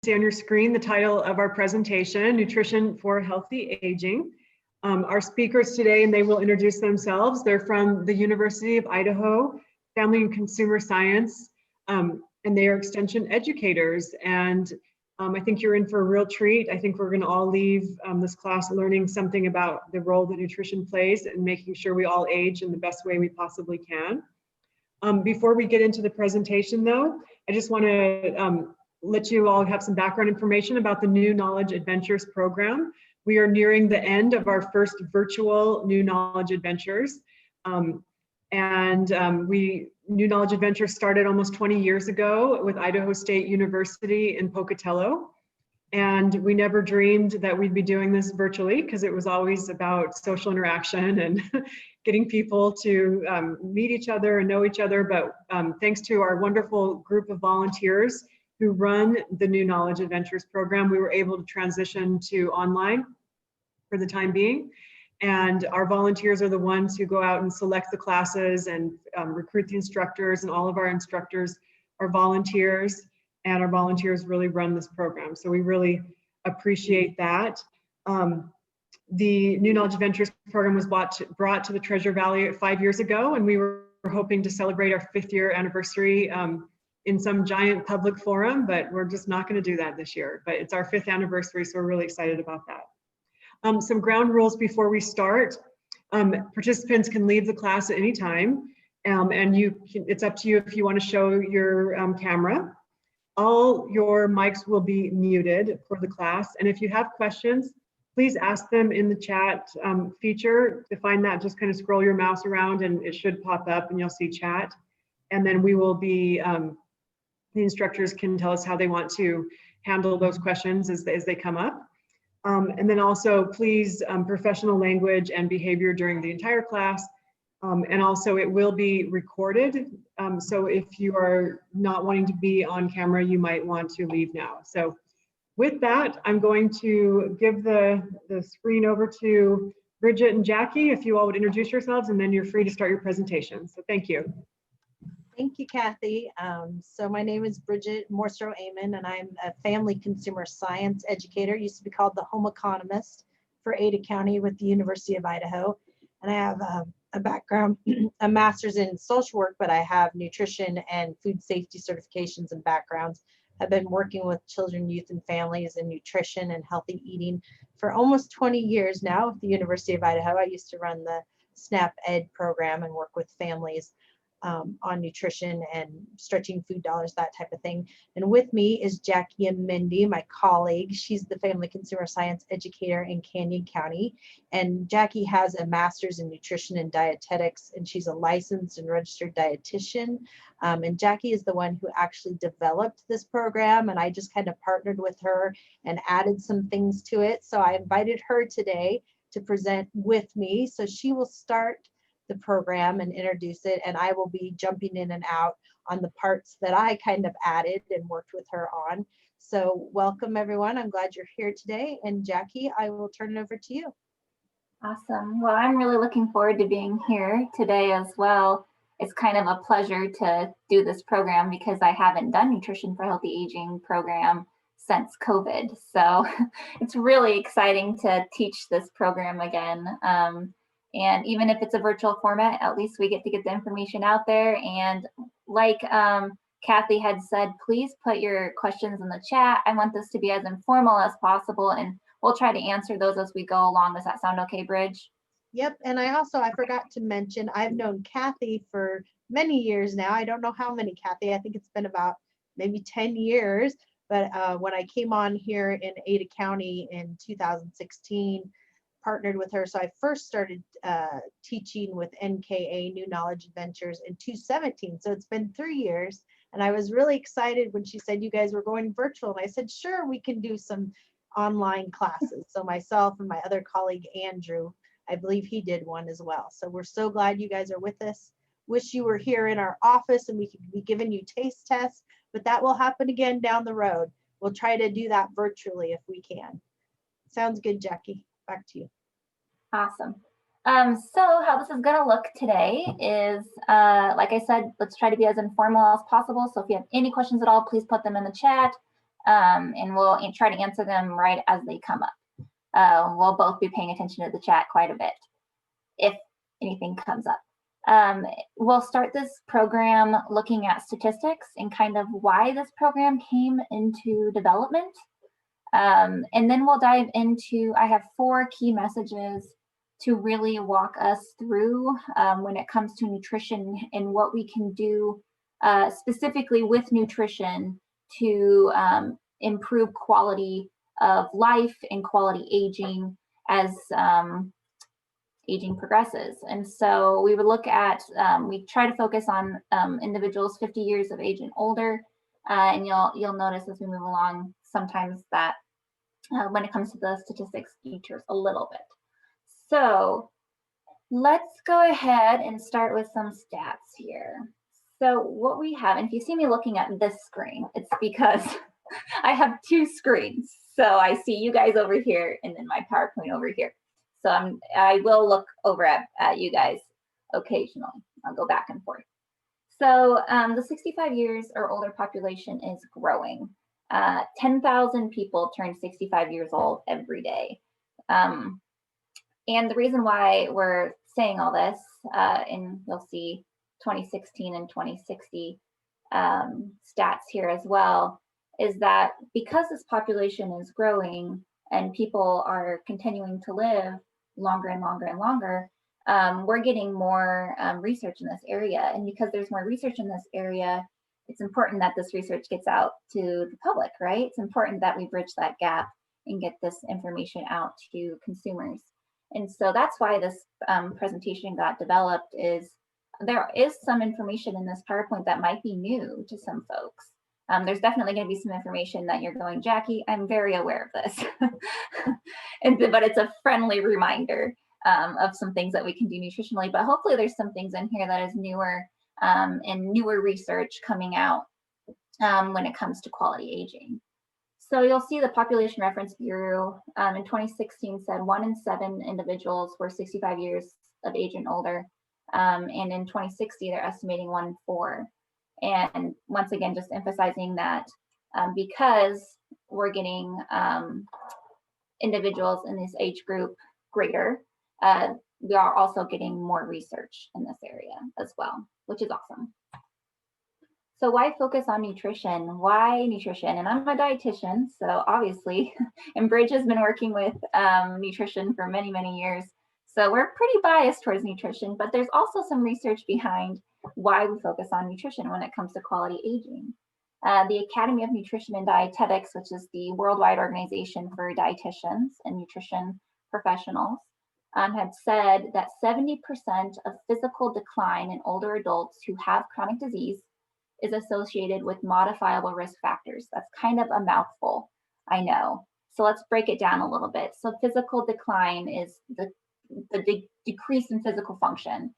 see on your screen the title of our presentation, Nutrition for Healthy Aging. Our speakers today, and they will introduce themselves, they're from the University of Idaho, Family and Consumer Science, and they are extension educators. And I think you're in for a real treat. I think we're going to all leave this class learning something about the role that nutrition plays and making sure we all age in the best way we possibly can. Before we get into the presentation though, I just want to let you all have some background information about the New Knowledge Adventures program. We are nearing the end of our first virtual New Knowledge Adventures. New Knowledge Adventures started almost 20 years ago with Idaho State University in Pocatello. And we never dreamed that we'd be doing this virtually because it was always about social interaction and getting people to meet each other and know each other. But thanks to our wonderful group of volunteers who run the New Knowledge Adventures program, we were able to transition to online for the time being. And our volunteers are the ones who go out and select the classes and recruit the instructors, and all of our instructors are volunteers, and our volunteers really run this program. So we really appreciate that. The New Knowledge Adventures program was brought to the Treasure Valley 5 years ago, and we were hoping to celebrate our 5th year anniversary in some giant public forum, but we're just not going to do that this year. But it's our 5th anniversary, so we're really excited about that. Some ground rules before we start. Participants can leave the class at any time, and it's up to you if you want to show your camera. All your mics will be muted for the class, and if you have questions, please ask them in the chat feature. To find that, just kind of scroll your mouse around and it should pop up and you'll see chat. And then we will be, the instructors can tell us how they want to handle those questions as they come up. And then also, please, professional language and behavior during the entire class. And also, it will be recorded. So if you are not wanting to be on camera, you might want to leave now. So with that, I'm going to give the screen over to Bridget and Jackie, if you all would introduce yourselves, and then you're free to start your presentation. So thank you. Thank you, Kathy. So my name is Bridget Morstro-Amon, and I'm a family consumer science educator. Used to be called the home economist for Ada County with the University of Idaho. And I have a background, a master's in social work, but I have nutrition and food safety certifications and backgrounds. I've been working with children, youth, and families in nutrition and healthy eating for almost 20 years now with the University of Idaho. I used to run the SNAP Ed program and work with families on nutrition and stretching food dollars, that type of thing. And with me is Jackie and Mindy, my colleague. She's the family consumer science educator in Canyon County. And Jackie has a master's in nutrition and dietetics, and she's a licensed and registered dietitian. And Jackie is the one who actually developed this program, and I just kind of partnered with her and added some things to it. So I invited her today to present with me. So she will start the program and introduce it, and I will be jumping in and out on the parts that I kind of added and worked with her on. So welcome everyone. I'm glad you're here today. And Jackie, I will turn it over to you. Awesome. Well, I'm really looking forward to being here today as well. It's kind of a pleasure to do this program because I haven't done Nutrition for Healthy Aging program since COVID. So it's really exciting to teach this program again. And even if it's a virtual format, at least we get to get the information out there. And like Kathy had said, please put your questions in the chat. I want this to be as informal as possible, and we'll try to answer those as we go along. Does that sound okay, Bridge? Yep. And I forgot to mention, I've known Kathy for many years now. I don't know how many, Kathy. I think it's been about maybe 10 years. But when I came on here in Ada County in 2016, partnered with her. So I first started teaching with NKA, New Knowledge Adventures, in 2017. So it's been 3 years. And I was really excited when she said you guys were going virtual. And I said, sure, we can do some online classes. So myself and my other colleague, Andrew, I believe he did one as well. So we're so glad you guys are with us. Wish you were here in our office and we could be giving you taste tests, but that will happen again down the road. We'll try to do that virtually if we can. Sounds good, Jackie. Back to you. Awesome. So how this is going to look today is, like I said, let's try to be as informal as possible. So if you have any questions at all, please put them in the chat. and we'll try to answer them right as they come up. We'll both be paying attention to the chat quite a bit if anything comes up. We'll start this program looking at statistics and kind of why this program came into development. And then we'll dive into, I have 4 key messages to really walk us through when it comes to nutrition and what we can do specifically with nutrition to improve quality of life and quality aging as aging progresses. And so we would look at, we try to focus on individuals 50 years of age and older, and you'll notice as we move along sometimes that when it comes to the statistics deters a little bit. So let's go ahead and start with some stats here. So what we have, and if you see me looking at this screen, it's because I have 2 screens. So I see you guys over here and then my PowerPoint over here. So I will look over at you guys occasionally. I'll go back and forth. So the 65 years or older population is growing. 10,000 people turn 65 years old every day. And the reason why we're saying all this, and you'll see 2016 and 2060 stats here as well, is that because this population is growing and people are continuing to live longer and longer and longer, we're getting more research in this area. And because there's more research in this area, it's important that this research gets out to the public, right? It's important that we bridge that gap and get this information out to consumers. And so that's why this presentation got developed. Is there is some information in this PowerPoint that might be new to some folks. There's definitely going to be some information that you're going, Jackie, I'm very aware of this. But it's a friendly reminder of some things that we can do nutritionally. But hopefully there's some things in here that is newer and newer research coming out when it comes to quality aging. So you'll see the Population Reference Bureau in 2016 said 1 in 7 individuals were 65 years of age and older. And in 2060, they're estimating 1 in 4. And once again, just emphasizing that because we're getting individuals in this age group greater, we are also getting more research in this area as well, which is awesome. So why focus on nutrition? Why nutrition? And I'm a dietitian, so obviously, and Bridge has been working with nutrition for many, many years. So we're pretty biased towards nutrition, but there's also some research behind why we focus on nutrition when it comes to quality aging. The Academy of Nutrition and Dietetics, which is the worldwide organization for dietitians and nutrition professionals, had said that 70% of physical decline in older adults who have chronic disease is associated with modifiable risk factors. That's kind of a mouthful, I know. So let's break it down a little bit. So physical decline is the decrease in physical function,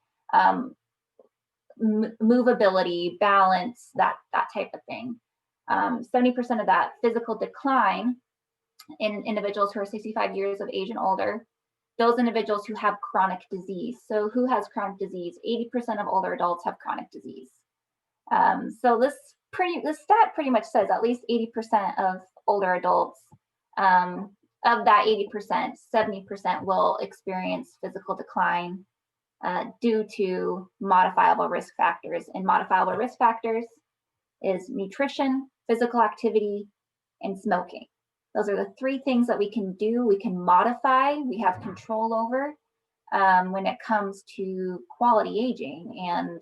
movability, balance, that type of thing. 70% of that physical decline in individuals who are 65 years of age and older, those individuals who have chronic disease. So who has chronic disease? 80% of older adults have chronic disease. So this stat pretty much says at least 80% of older adults, of that 80%, 70% will experience physical decline due to modifiable risk factors. And modifiable risk factors is nutrition, physical activity, and smoking. Those are the 3 things that we can do, we can modify, we have control over when it comes to quality aging and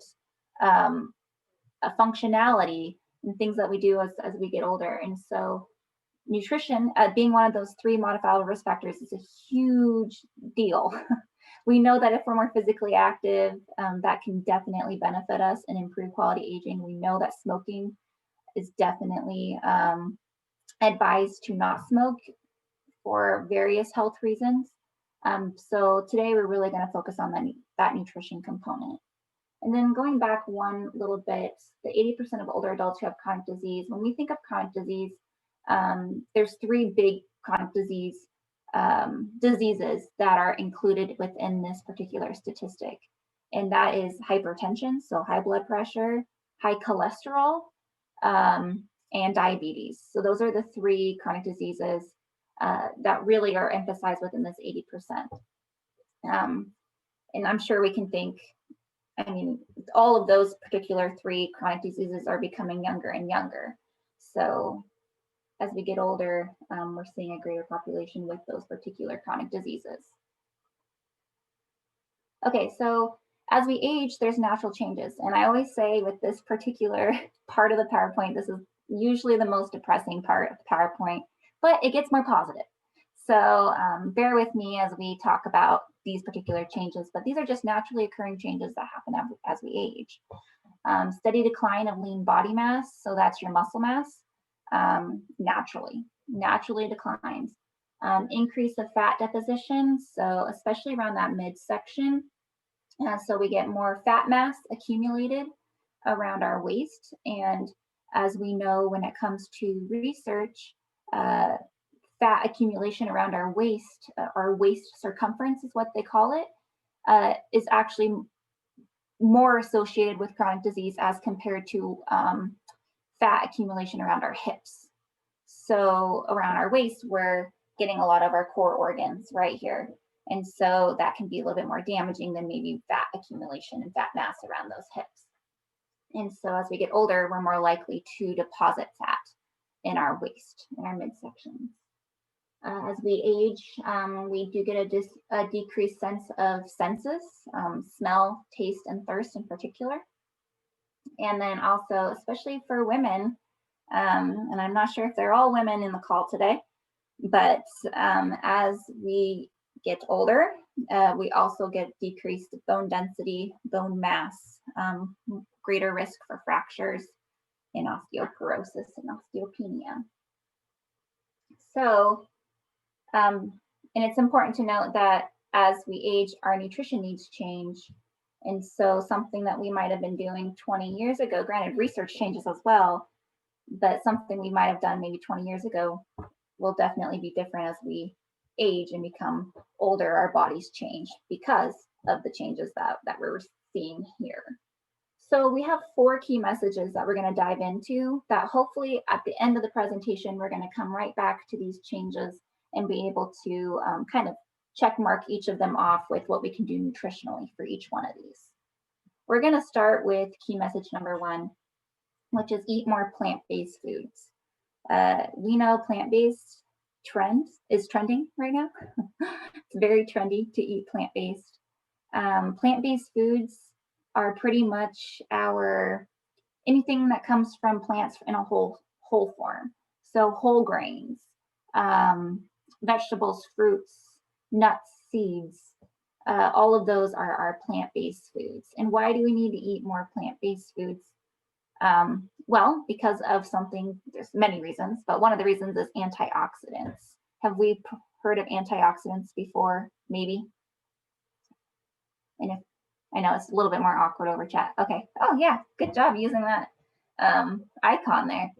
a functionality and things that we do as we get older. And so nutrition, being one of those 3 modifiable risk factors, is a huge deal. We know that if we're more physically active, that can definitely benefit us and improve quality aging. We know that smoking is definitely advised to not smoke for various health reasons. So today we're really going to focus on that nutrition component. And then going back one little bit, the 80% of older adults who have chronic disease, when we think of chronic disease, there's 3 big chronic diseases that are included within this particular statistic. And that is hypertension, so high blood pressure, high cholesterol, and diabetes. So those are the 3 chronic diseases that really are emphasized within this 80%. And I'm sure we can think, I mean, all of those particular 3 chronic diseases are becoming younger and younger. So as we get older, we're seeing a greater population with those particular chronic diseases. Okay, so as we age, there's natural changes. And I always say with this particular part of the PowerPoint, this is usually the most depressing part of the PowerPoint, but it gets more positive. So bear with me as we talk about these particular changes, but these are just naturally occurring changes that happen as we age. Steady decline of lean body mass, so that's your muscle mass, naturally declines. Increase of fat deposition, so especially around that midsection. So we get more fat mass accumulated around our waist. And as we know, when it comes to research, fat accumulation around our waist circumference is what they call it, is actually more associated with chronic disease as compared to fat accumulation around our hips. So around our waist, we're getting a lot of our core organs right here. And so that can be a little bit more damaging than maybe fat accumulation and fat mass around those hips. And so as we get older, we're more likely to deposit fat in our waist, in our midsection. As we age, we do get a decreased sense of senses, smell, taste, and thirst in particular. And then also, especially for women, and I'm not sure if they're all women in the call today, but as we get older, we also get decreased bone density, bone mass, greater risk for fractures and osteoporosis and osteopenia. So, and it's important to note that as we age, our nutrition needs change. And so something that we might have been doing 20 years ago, granted research changes as well, but something we might have done maybe 20 years ago will definitely be different as we age and become older. Our bodies change because of the changes that we're seeing here. So we have 4 key messages that we're going to dive into that hopefully at the end of the presentation, we're going to come right back to these changes and be able to kind of check mark each of them off with what we can do nutritionally for each one of these. We're going to start with key message number 1, which is eat more plant-based foods. We know plant-based is trending right now. It's very trendy to eat plant-based. Plant-based foods are pretty much anything that comes from plants in a whole form. So whole grains, vegetables, fruits, nuts, seeds, all of those are our plant-based foods. And why do we need to eat more plant-based foods? Well, because of there's many reasons, but one of the reasons is antioxidants. Have we heard of antioxidants before? Maybe. And if I know it's a little bit more awkward over chat. Okay. Oh yeah, good job using that icon there.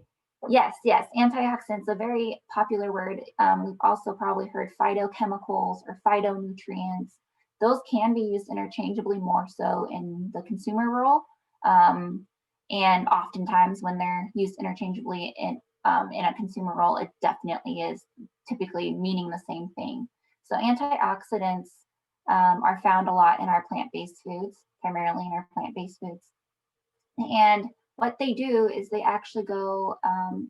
Yes, antioxidants, a very popular word. We've also probably heard phytochemicals or phytonutrients. Those can be used interchangeably, more so in the consumer role. And oftentimes when they're used interchangeably in a consumer role, it definitely is typically meaning the same thing. So antioxidants are found a lot in our plant-based foods, primarily in our plant-based foods. And what they do is they actually go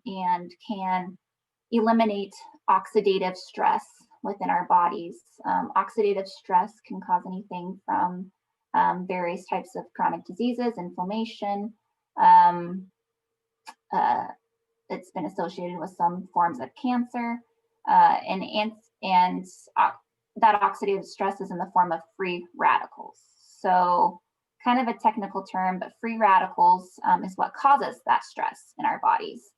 and can eliminate oxidative stress within our bodies. Oxidative stress can cause anything from various types of chronic diseases, inflammation. It's been associated with some forms of cancer, and that oxidative stress is in the form of free radicals. So kind of a technical term, but free radicals is what causes that stress in our bodies.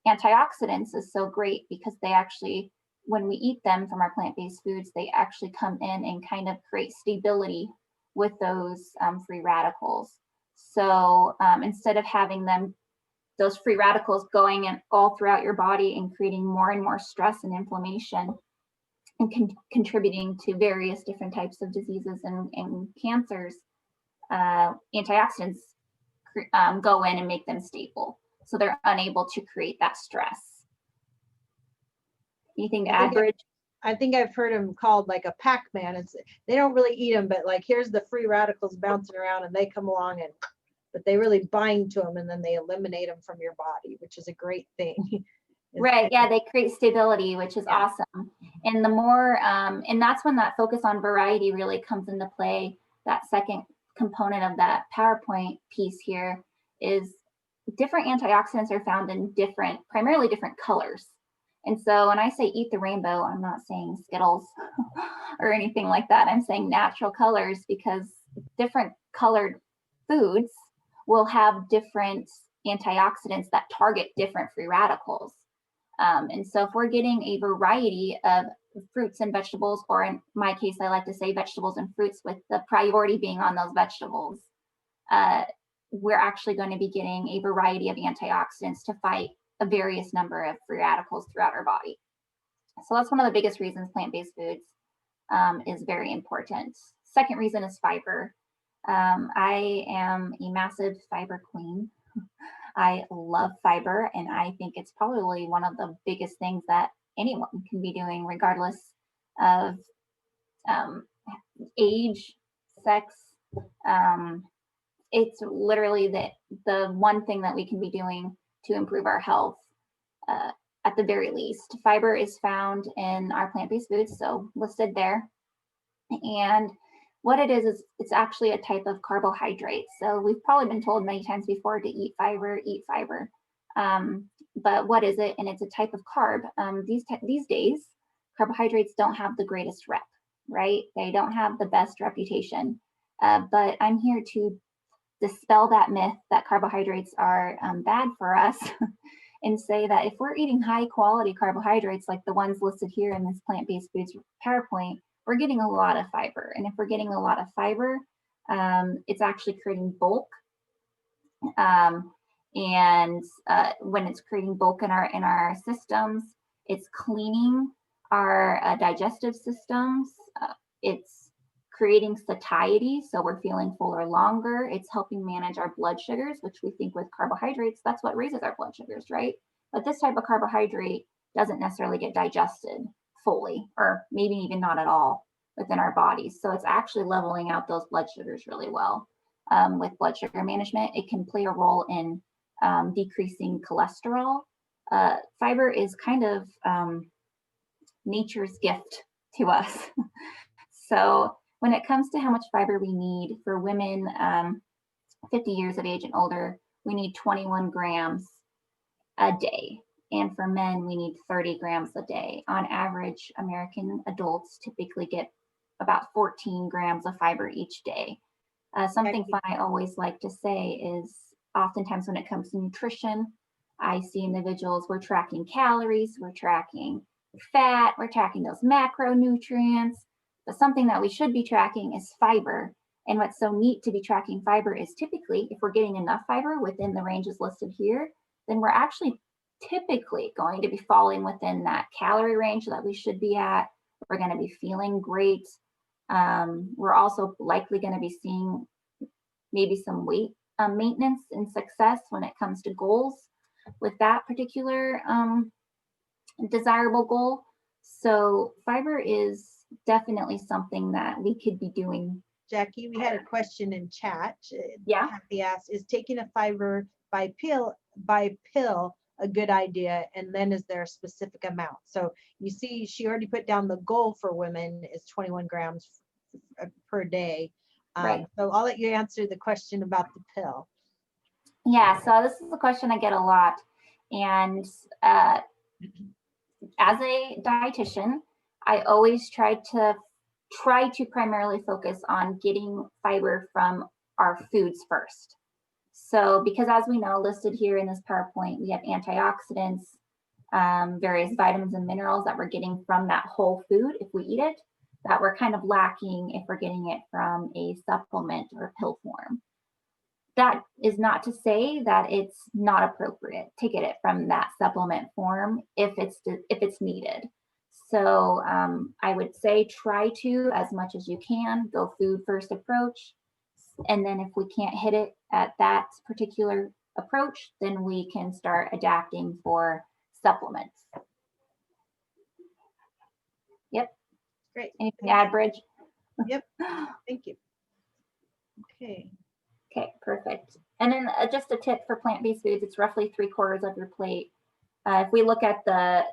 Antioxidants is so great because they actually, when we eat them from our plant-based foods, they actually come in and kind of create stability with those free radicals. So instead of having those free radicals going in all throughout your body and creating more and more stress and inflammation and contributing to various different types of diseases and cancers, antioxidants go in and make them stable. So they're unable to create that stress. Anything to add, Bridge? I think I've heard them called like a Pac-Man. They don't really eat them, but like here's the free radicals bouncing around and they come along but they really bind to them and then they eliminate them from your body, which is a great thing. Right. Yeah, they create stability, which is awesome. And the more, and that's when that focus on variety really comes into play. That second component of that PowerPoint piece here is different antioxidants are found in primarily different colors. And so when I say eat the rainbow, I'm not saying Skittles or anything like that. I'm saying natural colors, because different colored foods will have different antioxidants that target different free radicals. And so if we're getting a variety of fruits and vegetables, or in my case, I like to say vegetables and fruits with the priority being on those vegetables, we're actually going to be getting a variety of antioxidants to fight a various number of free radicals throughout our body. So that's one of the biggest reasons plant-based foods is very important. Second reason is fiber. I am a massive fiber queen. I love fiber, and I think it's probably one of the biggest things that anyone can be doing, regardless of age, sex. It's literally the one thing that we can be doing to improve our health at the very least. Fiber is found in our plant-based foods, so listed there. And what it is it's actually a type of carbohydrate. So we've probably been told many times before to eat fiber. But what is it? And it's a type of carb. These days, carbohydrates don't have the greatest rep, right? They don't have the best reputation. But I'm here to dispel that myth that carbohydrates are bad for us and say that if we're eating high quality carbohydrates like the ones listed here in this plant-based foods PowerPoint, we're getting a lot of fiber. And if we're getting a lot of fiber, it's actually creating bulk. And when it's creating bulk in our systems, it's cleaning our digestive systems. It's creating satiety, so we're feeling fuller longer. It's helping manage our blood sugars, which we think with carbohydrates, that's what raises our blood sugars, right? But this type of carbohydrate doesn't necessarily get digested fully, or maybe even not at all within our bodies. So it's actually leveling out those blood sugars really well. With blood sugar management, it can play a role in decreasing cholesterol. Fiber is kind of nature's gift to us. So when it comes to how much fiber we need, for women 50 years of age and older, we need 21 grams a day. And for men, we need 30 grams a day. On average, American adults typically get about 14 grams of fiber each day. Something fun I always like to say is oftentimes when it comes to nutrition, I see individuals, we're tracking calories, we're tracking fat, we're tracking those macronutrients, but something that we should be tracking is fiber. And what's so neat to be tracking fiber is typically if we're getting enough fiber within the ranges listed here, then we're actually typically going to be falling within that calorie range that we should be at. We're going to be feeling great. We're also likely going to be seeing maybe some weight maintenance and success when it comes to goals with that particular desirable goal. So fiber is definitely something that we could be doing. Jackie, we had a question in chat. Yeah. Kathy asked, is taking a fiber by pill a good idea? And then is there a specific amount? So you see, she already put down the goal for women is 21 grams per day. Right. So I'll let you answer the question about the pill. Yeah, so this is a question I get a lot. And as a dietitian, I always try to primarily focus on getting fiber from our foods first. So because as we know, listed here in this PowerPoint, we have antioxidants, various vitamins and minerals that we're getting from that whole food if we eat it, that we're kind of lacking if we're getting it from a supplement or pill form. That is not to say that it's not appropriate to get it from that supplement form if it's needed. So I would say try to, as much as you can, go food first approach. And then if we can't hit it at that particular approach, then we can start adapting for supplements. Yep. Great. Anything to add, Bridge? Yep. Thank you. Okay. Okay, perfect. And then just a tip for plant-based foods, it's roughly 3/4 of your plate. If we look at the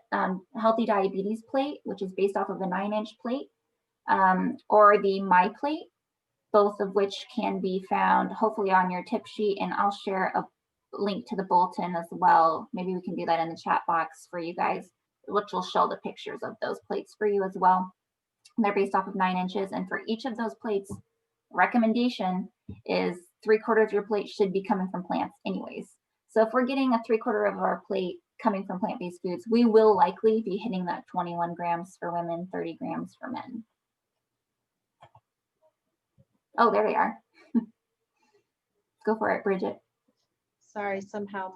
healthy diabetes plate, which is based off of a 9-inch plate, or the My Plate, both of which can be found hopefully on your tip sheet, and I'll share a link to the bulletin as well. Maybe we can do that in the chat box for you guys, which will show the pictures of those plates for you as well. They're based off of 9 inches, and for each of those plates, recommendation is 3/4 of your plate should be coming from plants anyways. So if we're getting a 3/4 of our plate coming from plant-based foods, we will likely be hitting that 21 grams for women, 30 grams for men. Oh, there they are. Go for it, Bridget. Sorry, somehow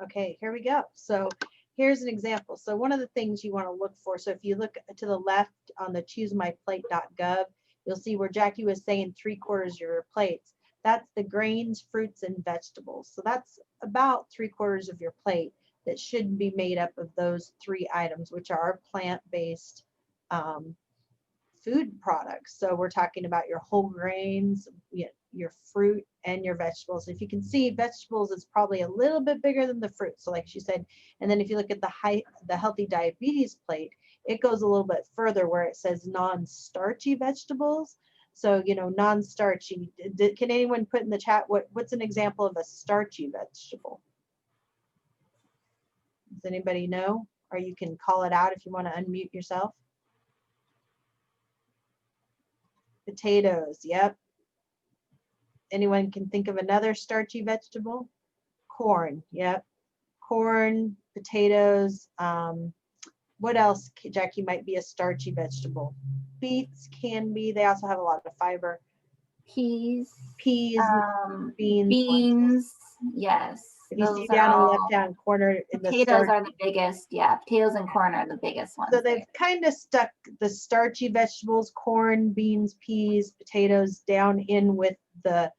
okay, here we go. So here's an example. So one of the things you want to look for, so if you look to the left on the choosemyplate.gov, you'll see where Jackie was saying 3/4 of your plates. That's the grains, fruits, and vegetables. So that's about 3/4 of your plate that should be made up of those 3 items, which are plant-based food products. So we're talking about your whole grains, your fruit, and your vegetables. If you can see, vegetables is probably a little bit bigger than the fruit. So like she said, and then if you look at the healthy diabetes plate, it goes a little bit further where it says non-starchy vegetables. So, non-starchy. Can anyone put in the chat what's an example of a starchy vegetable? Does anybody know? Or you can call it out if you want to unmute yourself. Potatoes, yep. Anyone can think of another starchy vegetable? Corn, yep. Corn, potatoes. What else, Jackie, might be a starchy vegetable? Beets can be. They also have a lot of fiber. Peas, beans. beans. Yes. If you see down in the left-hand corner, potatoes are the biggest. Yeah, potatoes and corn are the biggest ones. So they've kind of stuck the starchy vegetables, corn, beans, peas, potatoes down in with the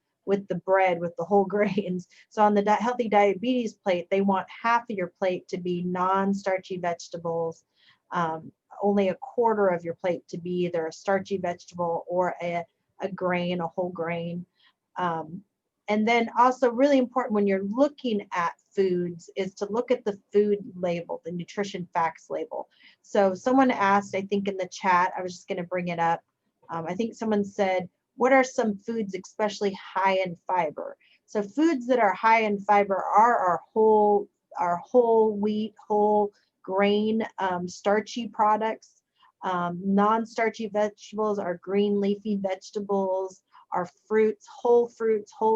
bread, with the whole grains. So on the healthy diabetes plate, they want half of your plate to be non-starchy vegetables, only 1/4 of your plate to be either a starchy vegetable or a grain, a whole grain. And then also really important when you're looking at foods is to look at the food label, the nutrition facts label. So someone asked, I think in the chat, I was just going to bring it up. I think someone said, what are some foods especially high in fiber? So foods that are high in fiber are our whole wheat, whole grain, starchy products. Non-starchy vegetables are green leafy vegetables. Our fruits, whole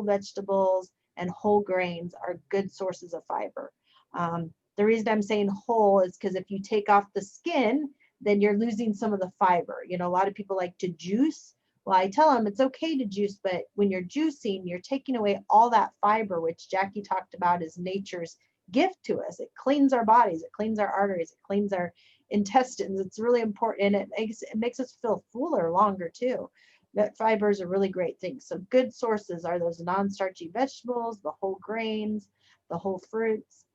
vegetables, and whole grains are good sources of fiber. The reason I'm saying whole is because if you take off the skin, then you're losing some of the fiber. A lot of people like to juice. Well, I tell them it's okay to juice, but when you're juicing, you're taking away all that fiber, which Jackie talked about is nature's gift to us. It cleans our bodies, it cleans our arteries, it cleans our intestines. It's really important, and it makes us feel fuller longer too. That fiber is a really great thing. So good sources are those non-starchy vegetables, the whole grains, the whole fruits.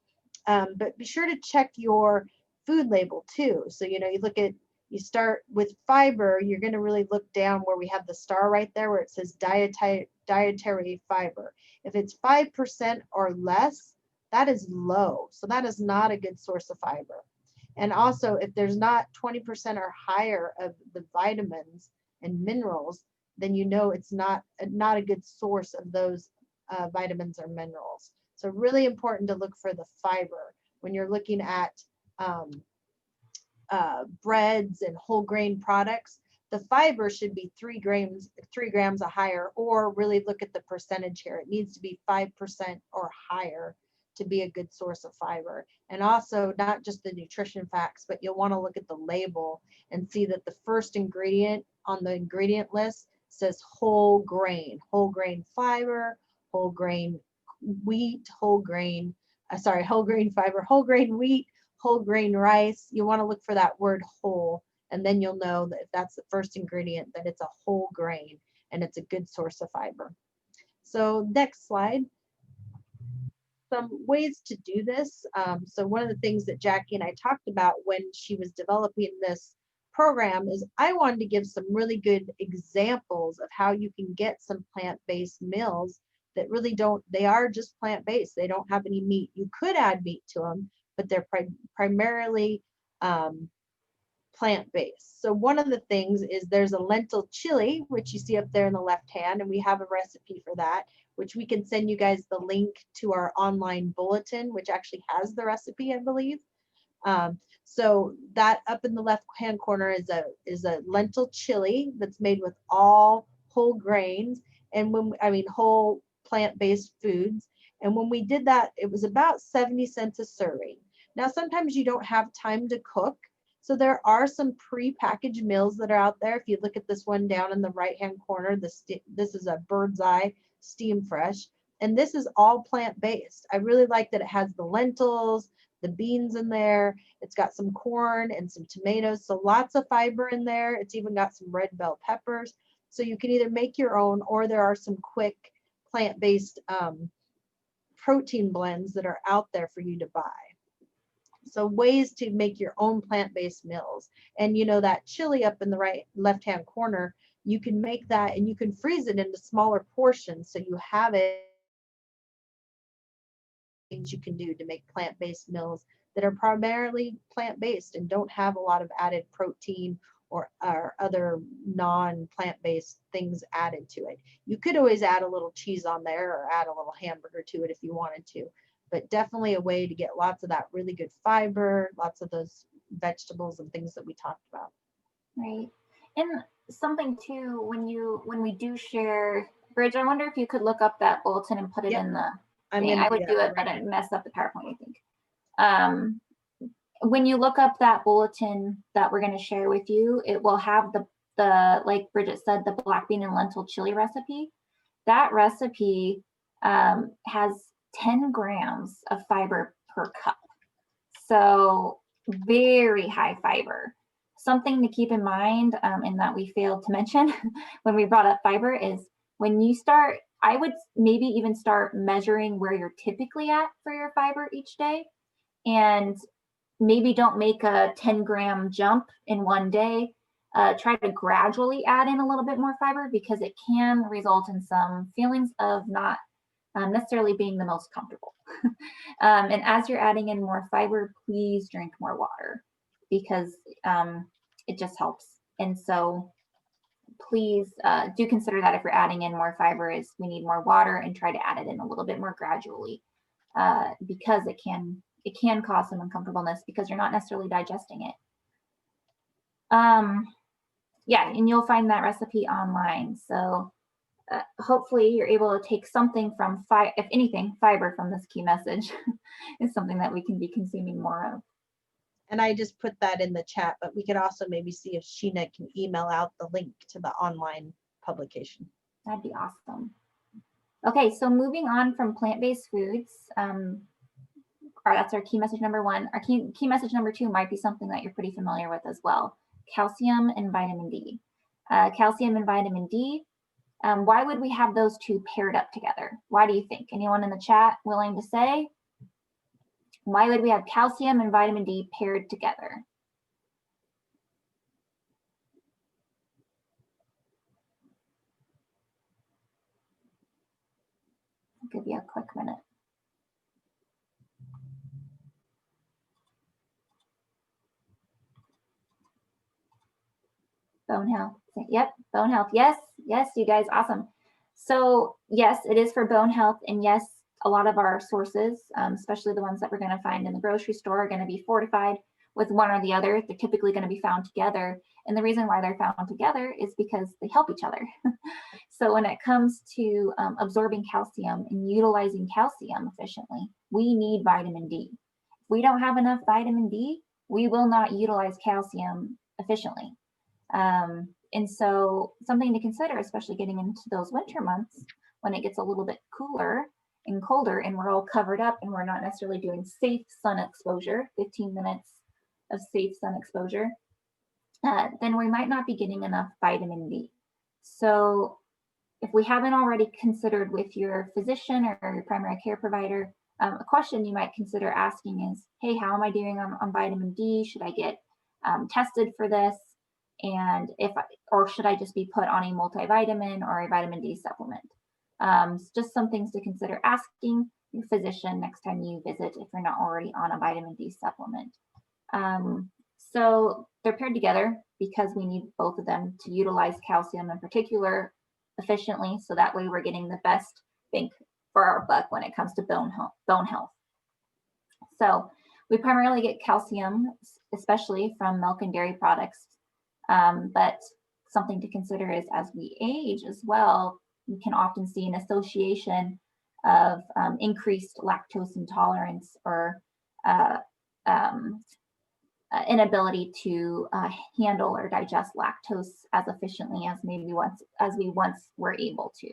But be sure to check your food label too. So, you start with fiber, you're going to really look down where we have the star right there where it says dietary fiber. If it's 5% or less, that is low. So that is not a good source of fiber. And also, if there's not 20% or higher of the vitamins and minerals, then it's not a good source of those vitamins or minerals. So really important to look for the fiber when you're looking at breads and whole grain products. The fiber should be 3 grams or higher, or really look at the percentage here. It needs to be 5% or higher to be a good source of fiber. And also not just the nutrition facts, but you'll want to look at the label and see that the first ingredient on the ingredient list says whole grain fiber, whole grain wheat, whole grain fiber, whole grain wheat, whole grain rice. You want to look for that word whole, and then you'll know that if that's the first ingredient, that it's a whole grain and it's a good source of fiber. So next slide. some ways to do this. So one of the things that Jackie and I talked about when she was developing this program is I wanted to give some really good examples of how you can get some plant-based meals that really they are just plant-based. They don't have any meat. You could add meat to them, but they're primarily plant-based. So one of the things is there's a lentil chili, which you see up there in the left hand, and we have a recipe for that, which we can send you guys the link to our online bulletin, which actually has the recipe, I believe. So that up in the left hand corner is a lentil chili that's made with all whole grains and whole plant-based foods. And when we did that, it was about 70 cents a serving. Now, sometimes you don't have time to cook. So there are some pre-packaged meals that are out there. If you look at this one down in the right-hand corner, this is a Bird's Eye Steam Fresh, and this is all plant-based. I really like that it has the lentils, the beans in there. It's got some corn and some tomatoes, so lots of fiber in there. It's even got some red bell peppers. So you can either make your own, or there are some quick plant-based protein blends that are out there for you to buy. So ways to make your own plant-based meals. And you know that chili up in the left-hand corner, you can make that and you can freeze it into smaller portions so you have it. Things you can do to make plant-based meals that are primarily plant-based and don't have a lot of added protein or other non-plant-based things added to it. You could always add a little cheese on there or add a little hamburger to it if you wanted to, but definitely a way to get lots of that really good fiber, lots of those vegetables and things that we talked about. Right. And something too, when we do share, Bridge, I wonder if you could look up that bulletin and put it in the thing. I would do it, but I'd mess up the PowerPoint, I think. When you look up that bulletin that we're going to share with you, it will have the like Bridget said, the black bean and lentil chili recipe. That recipe has 10 grams of fiber per cup. So very high fiber. Something to keep in mind, and that we failed to mention when we brought up fiber, is when you start, I would maybe even start measuring where you're typically at for your fiber each day, and maybe don't make a 10-gram jump in one day. Try to gradually add in a little bit more fiber, because it can result in some feelings of not necessarily being the most comfortable. And as you're adding in more fiber, please drink more water, because it just helps. And so please do consider that if you're adding in more fiber, is we need more water, and try to add it in a little bit more gradually, because it can cause some uncomfortableness because you're not necessarily digesting it. Yeah, and you'll find that recipe online. So hopefully you're able to take something from, if anything, fiber from this key message is something that we can be consuming more of. And I just put that in the chat, but we could also maybe see if Sheena can email out the link to the online publication. That'd be awesome. Okay, so moving on from plant-based foods, that's our key message number one. Our key message number two might be something that you're pretty familiar with as well: calcium and vitamin D. Calcium and vitamin D. Why would we have those two paired up together? Why do you think? Anyone in the chat willing to say? Why would we have calcium and vitamin D paired together? I'll give you a quick minute. Bone health. Yep, bone health. Yes, you guys, awesome. So yes, it is for bone health, and yes, a lot of our sources, especially the ones that we're going to find in the grocery store, are going to be fortified with one or the other. They're typically going to be found together, and the reason why they're found together is because they help each other. So when it comes to absorbing calcium and utilizing calcium efficiently, we need vitamin D. If we don't have enough vitamin D, we will not utilize calcium efficiently. And so something to consider, especially getting into those winter months when it gets a little bit cooler and colder and we're all covered up and we're not necessarily doing safe sun exposure, 15 minutes of safe sun exposure, then we might not be getting enough vitamin D. So if we haven't already considered with your physician or your primary care provider A question you might consider asking is, hey, how am I doing on vitamin D? Should I get tested for this? And or should I just be put on a multivitamin or a vitamin D supplement? Just some things to consider asking your physician next time you visit if you're not already on a vitamin D supplement. So they're paired together because we need both of them to utilize calcium in particular efficiently. So that way we're getting the best bang for our buck when it comes to bone health. So we primarily get calcium, especially from milk and dairy products. But something to consider is as we age as well, we can often see an association of increased lactose intolerance or inability to handle or digest lactose as efficiently as we once were able to.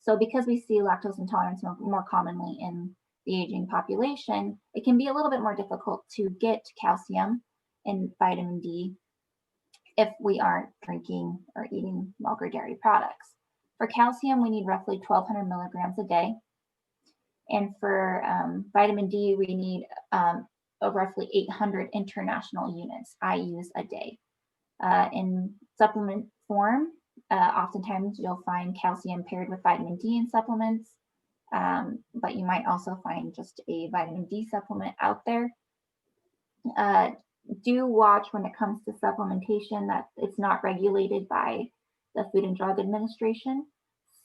So because we see lactose intolerance more commonly in the aging population, it can be a little bit more difficult to get calcium and vitamin D if we aren't drinking or eating milk or dairy products. For calcium, we need roughly 1,200 milligrams a day. And for vitamin D, we need roughly 800 international units, IUs, a day. In supplement form, oftentimes you'll find calcium paired with vitamin D in supplements, but you might also find just a vitamin D supplement out there. Do watch when it comes to supplementation that it's not regulated by the Food and Drug Administration.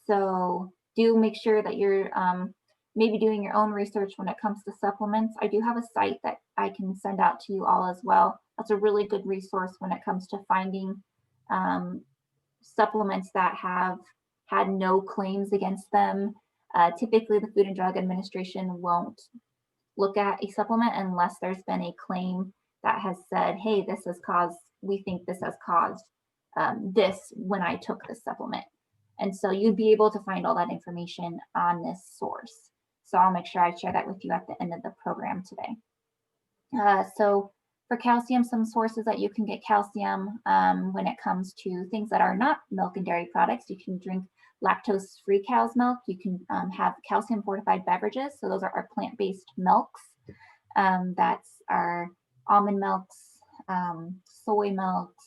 So do make sure that you're maybe doing your own research when it comes to supplements. I do have a site that I can send out to you all as well. That's a really good resource when it comes to finding supplements that have had no claims against them. Typically, the Food and Drug Administration won't look at a supplement unless there's been a claim that has said, hey, we think this has caused this when I took this supplement. And so you'd be able to find all that information on this source. So I'll make sure I share that with you at the end of the program today. So for calcium, some sources that you can get calcium when it comes to things that are not milk and dairy products. You can drink lactose-free cow's milk. You can have calcium fortified beverages. So those are our plant-based milks. That's our almond milks, soy milks,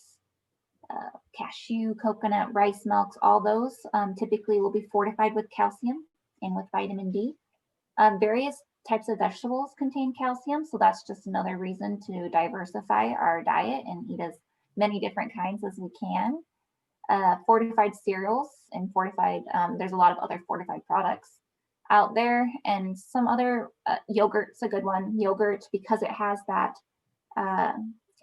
cashew, coconut, rice milks. All those typically will be fortified with calcium and with vitamin D. Various types of vegetables contain calcium, so that's just another reason to diversify our diet and eat as many different kinds as we can. Fortified cereals and there's a lot of other fortified products out there, and some other yogurt's a good one. Yogurt, because it has that,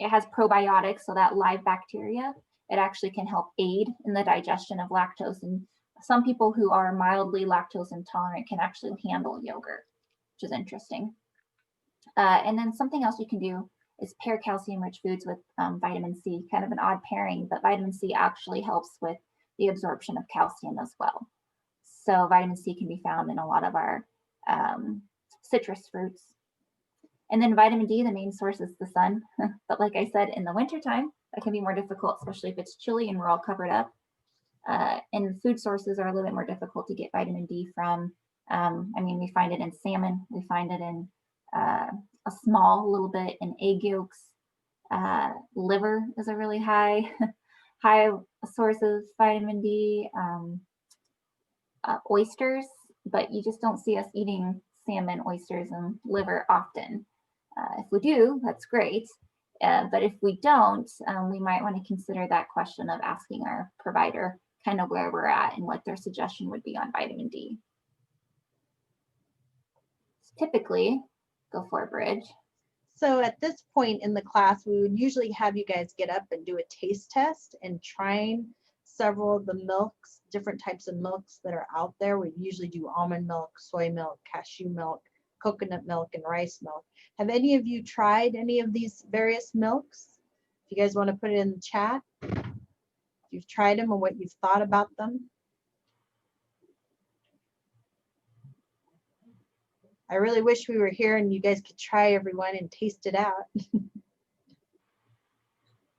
it has probiotics, so that live bacteria, it actually can help aid in the digestion of lactose. And some people who are mildly lactose intolerant can actually handle yogurt, which is interesting. And then something else you can do is pair calcium-rich foods with vitamin C, kind of an odd pairing, but vitamin C actually helps with the absorption of calcium as well. So vitamin C can be found in a lot of our citrus fruits. And then vitamin D, the main source is the sun. But like I said, in the wintertime, that can be more difficult, especially if it's chilly and we're all covered up. And food sources are a little bit more difficult to get vitamin D from. We find it in salmon. We find it in a little bit in egg yolks. Liver is a really high source of vitamin D. Oysters, but you just don't see us eating salmon, oysters, and liver often. If we do, that's great. But if we don't, we might want to consider that question of asking our provider kind of where we're at and what their suggestion would be on vitamin D. So typically, go for it, Bridge. So at this point in the class, we would usually have you guys get up and do a taste test and trying several of the milks, different types of milks that are out there. We usually do almond milk, soy milk, cashew milk, coconut milk, and rice milk. Have any of you tried any of these various milks? If you guys want to put it in the chat, if you've tried them and what you've thought about them. I really wish we were here and you guys could try everyone and taste it out.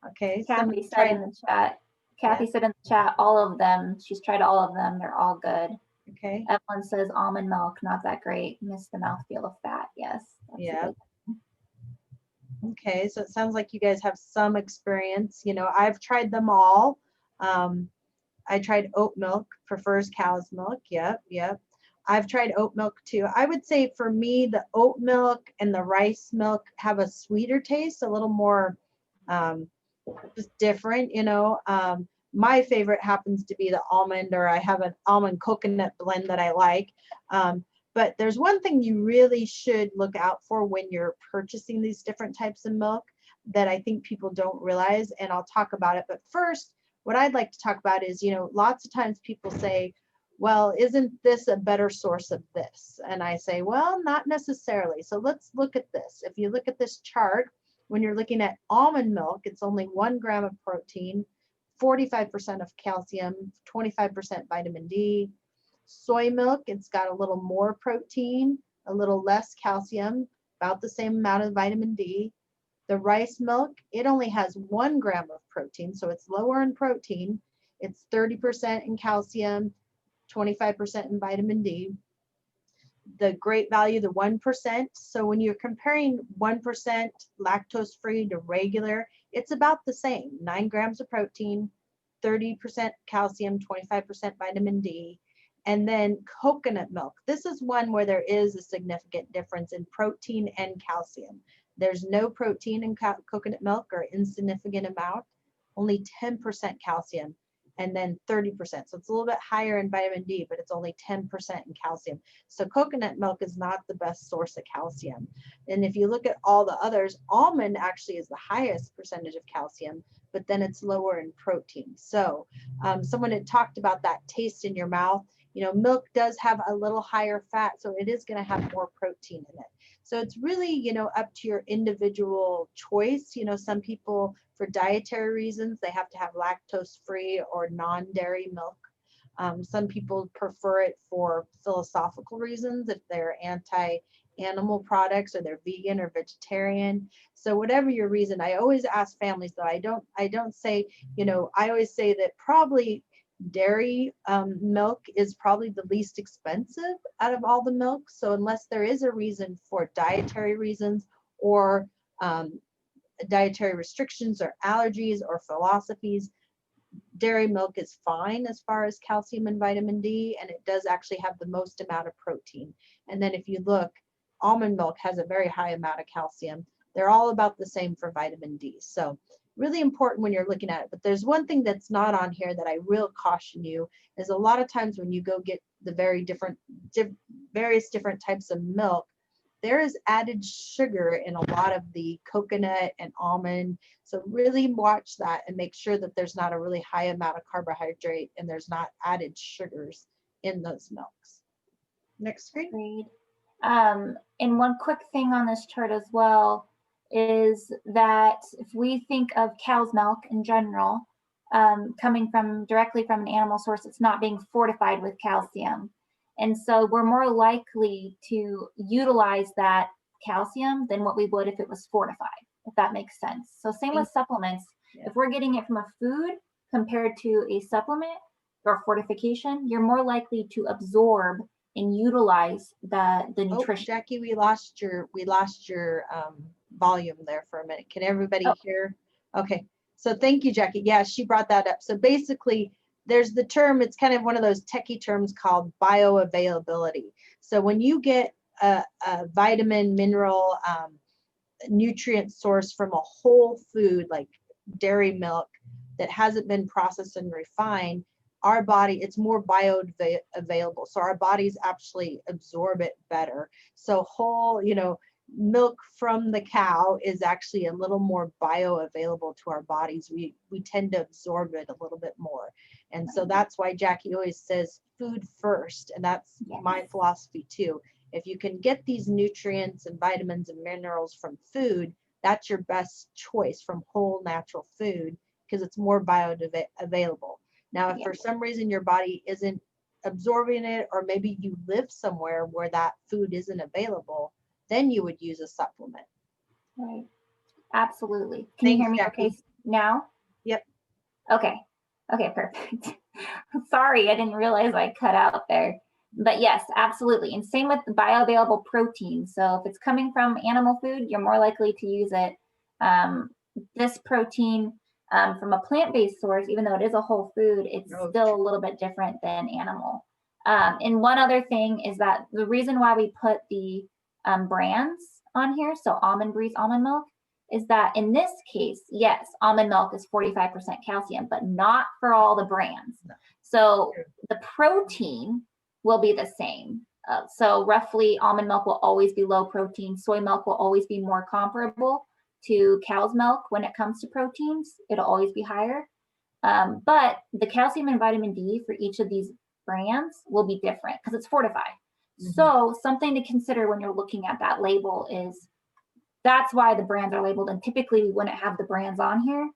Okay. Kathy said in the chat, all of them. She's tried all of them. They're all good. Okay. Evelyn says almond milk, not that great. Miss the mouthfeel of fat. Yes. That's Yeah. Okay, so it sounds like you guys have some experience. You know, I've tried them all. I tried oat milk, prefers cow's milk. Yep, yep. I've tried oat milk too. I would say for me, the oat milk and the rice milk have a sweeter taste, a little more just different, you know. My favorite happens to be the almond, or I have an almond coconut blend that I like. But there's one thing you really should look out for when you're purchasing these different types of milk that I think people don't realize, and I'll talk about it. But first, what I'd like to talk about is, you know, lots of times people say, well, isn't this a better source of this? And I say, well, not necessarily. So let's look at this. If you look at this chart, when you're looking at almond milk, it's only 1 gram of protein, 45% of calcium, 25% vitamin D. Soy milk, it's got a little more protein, a little less calcium, about the same amount of vitamin D. The rice milk, it only has 1 gram of protein, so it's lower in protein. It's 30% in calcium, 25% in vitamin D. The great value, the 1%. So when you're comparing 1% lactose-free to regular, it's about the same. 9 grams of protein, 30% calcium, 25% vitamin D. And then coconut milk. This is one where there is a significant difference in protein and calcium. There's no protein in coconut milk, or insignificant amount, only 10% calcium, and then 30%. So it's a little bit higher in vitamin D, but it's only 10% in calcium. So coconut milk is not the best source of calcium. And if you look at all the others, almond actually is the highest percentage of calcium, but then it's lower in protein. So someone had talked about that taste in your mouth. You know, milk does have a little higher fat, so it is going to have more protein in it. So it's really, you know, up to your individual choice. You know, some people, for dietary reasons, they have to have lactose-free or non-dairy milk. Some people prefer it for philosophical reasons, if they're anti-animal products, or they're vegan or vegetarian. So whatever your reason, I always ask families, though, I don't say, you know, I always say that probably dairy milk is probably the least expensive out of all the milk. So unless there is a reason for dietary reasons, or dietary restrictions or allergies or philosophies, dairy milk is fine as far as calcium and vitamin D, and it does actually have the most amount of protein. And then if you look, almond milk has a very high amount of calcium. They're all about the same for vitamin D. So really important when you're looking at it. But there's one thing that's not on here that I will caution you, is a lot of times when you go get the various different types of milk, there is added sugar in a lot of the coconut and almond. So really watch that and make sure that there's not a really high amount of carbohydrate and there's not added sugars in those milks. Next screen. Agreed. And one quick thing on this chart as well is that if we think of cow's milk in general, coming directly from an animal source, it's not being fortified with calcium. And so we're more likely to utilize that calcium than what we would if it was fortified, if that makes sense. So same with supplements. Yeah. If we're getting it from a food compared to a supplement or fortification, you're more likely to absorb and utilize the nutrition. Oh, Jackie, we lost your volume there for a minute. Can everybody hear? Okay. So thank you, Jackie. Yeah, she brought that up. So basically, there's the term, it's kind of one of those techie terms called bioavailability. So when you get a vitamin, mineral, nutrient source from a whole food like dairy milk that hasn't been processed and refined, our body, it's more bioavailable. So our bodies actually absorb it better. So whole, you know, milk from the cow is actually a little more bioavailable to our bodies. We tend to absorb it a little bit more. And so that's why Jackie always says food first. And that's my philosophy too. If you can get these nutrients and vitamins and minerals from food, that's your best choice from whole natural food, because it's more bioavailable. Now, if for some reason your body isn't absorbing it, or maybe you live somewhere where that food isn't available, then you would use a supplement. Right. Absolutely. Can you hear me Jackie. okay now? Yep. Okay. Okay, perfect. Sorry, I didn't realize I cut out there. But yes, absolutely. And same with the bioavailable protein. So if it's coming from animal food, you're more likely to use it. This protein from a plant-based source, even though it is a whole food, it's still a little bit different than animal. And one other thing is that the reason why we put the brands on here, so Almond Breeze almond milk, is that in this case, yes, almond milk is 45% calcium, but not for all the brands. No. So the protein will be the same. So roughly almond milk will always be low protein. Soy milk will always be more comparable to cow's milk when it comes to proteins. It'll always be higher. But the calcium and vitamin D for each of these brands will be different because it's fortified. Mm-hmm. So something to consider when you're looking at that label is that's why the brands are labeled, and typically we wouldn't have the brands on here.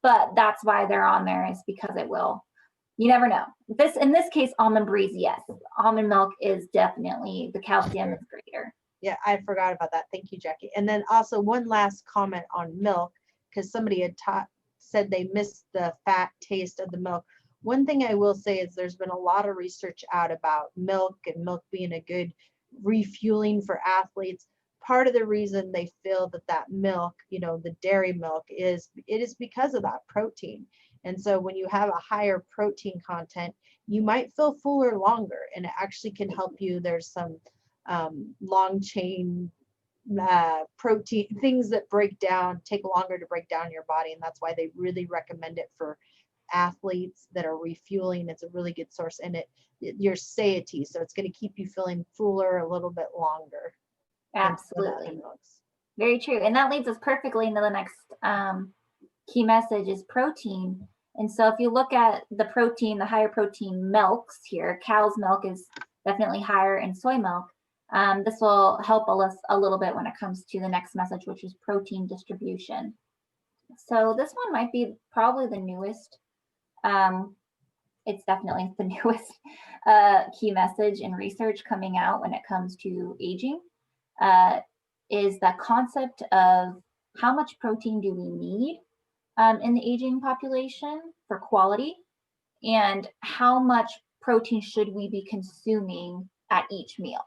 But that's why they're on there, is because it will. You never know. In this case, Almond Breeze, yes. Almond milk is definitely, the calcium is greater. Yeah, I forgot about that. Thank you, Jackie. And then also one last comment on milk, because somebody had said they missed the fat taste of the milk. One thing I will say is there's been a lot of research out about milk and milk being a good refueling for athletes. Part of the reason they feel that milk, the dairy milk, it is because of that protein. And so when you have a higher protein content, you might feel fuller longer, and it actually can help you. There's some long chain protein things that take longer to break down your body, and that's why they really recommend it for athletes that are refueling. It's a really good source, and your satiety, so it's going to keep you feeling fuller a little bit longer. Absolutely. Very true. And that leads us perfectly into the next key message is protein. And so if you look at the protein, the higher protein milks here, cow's milk is definitely higher in soy milk. This will help us a little bit when it comes to the next message, which is protein distribution. So this one might be probably the newest. It's definitely the newest key message in research coming out when it comes to aging, is the concept of how much protein do we need in the aging population for quality, and how much protein should we be consuming at each meal.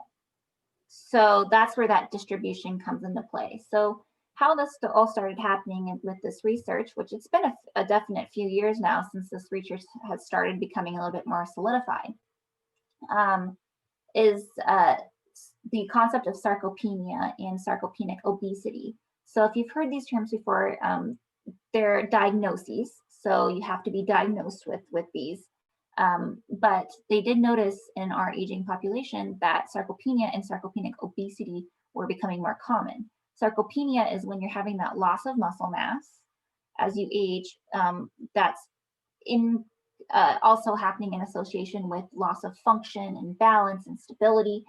So that's where that distribution comes into play. So how this all started happening with this research, which it's been a definite few years now since this research has started becoming a little bit more solidified, is the concept of sarcopenia and sarcopenic obesity. So if you've heard these terms before, they're diagnoses. So you have to be diagnosed with these. But they did notice in our aging population that sarcopenia and sarcopenic obesity were becoming more common. Sarcopenia is when you're having that loss of muscle mass as you age. That's also happening in association with loss of function and balance and stability,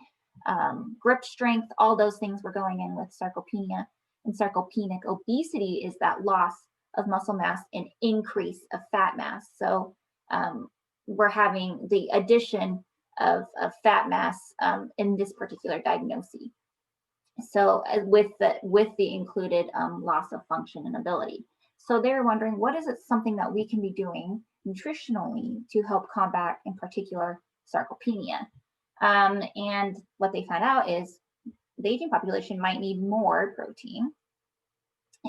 grip strength. All those things were going in with sarcopenia. And sarcopenic obesity is that loss of muscle mass and increase of fat mass. So we're having the addition of fat mass in this particular diagnosis. So with the included loss of function and ability. So they're wondering, what is it something that we can be doing nutritionally to help combat, in particular, sarcopenia? And what they found out is the aging population might need more protein,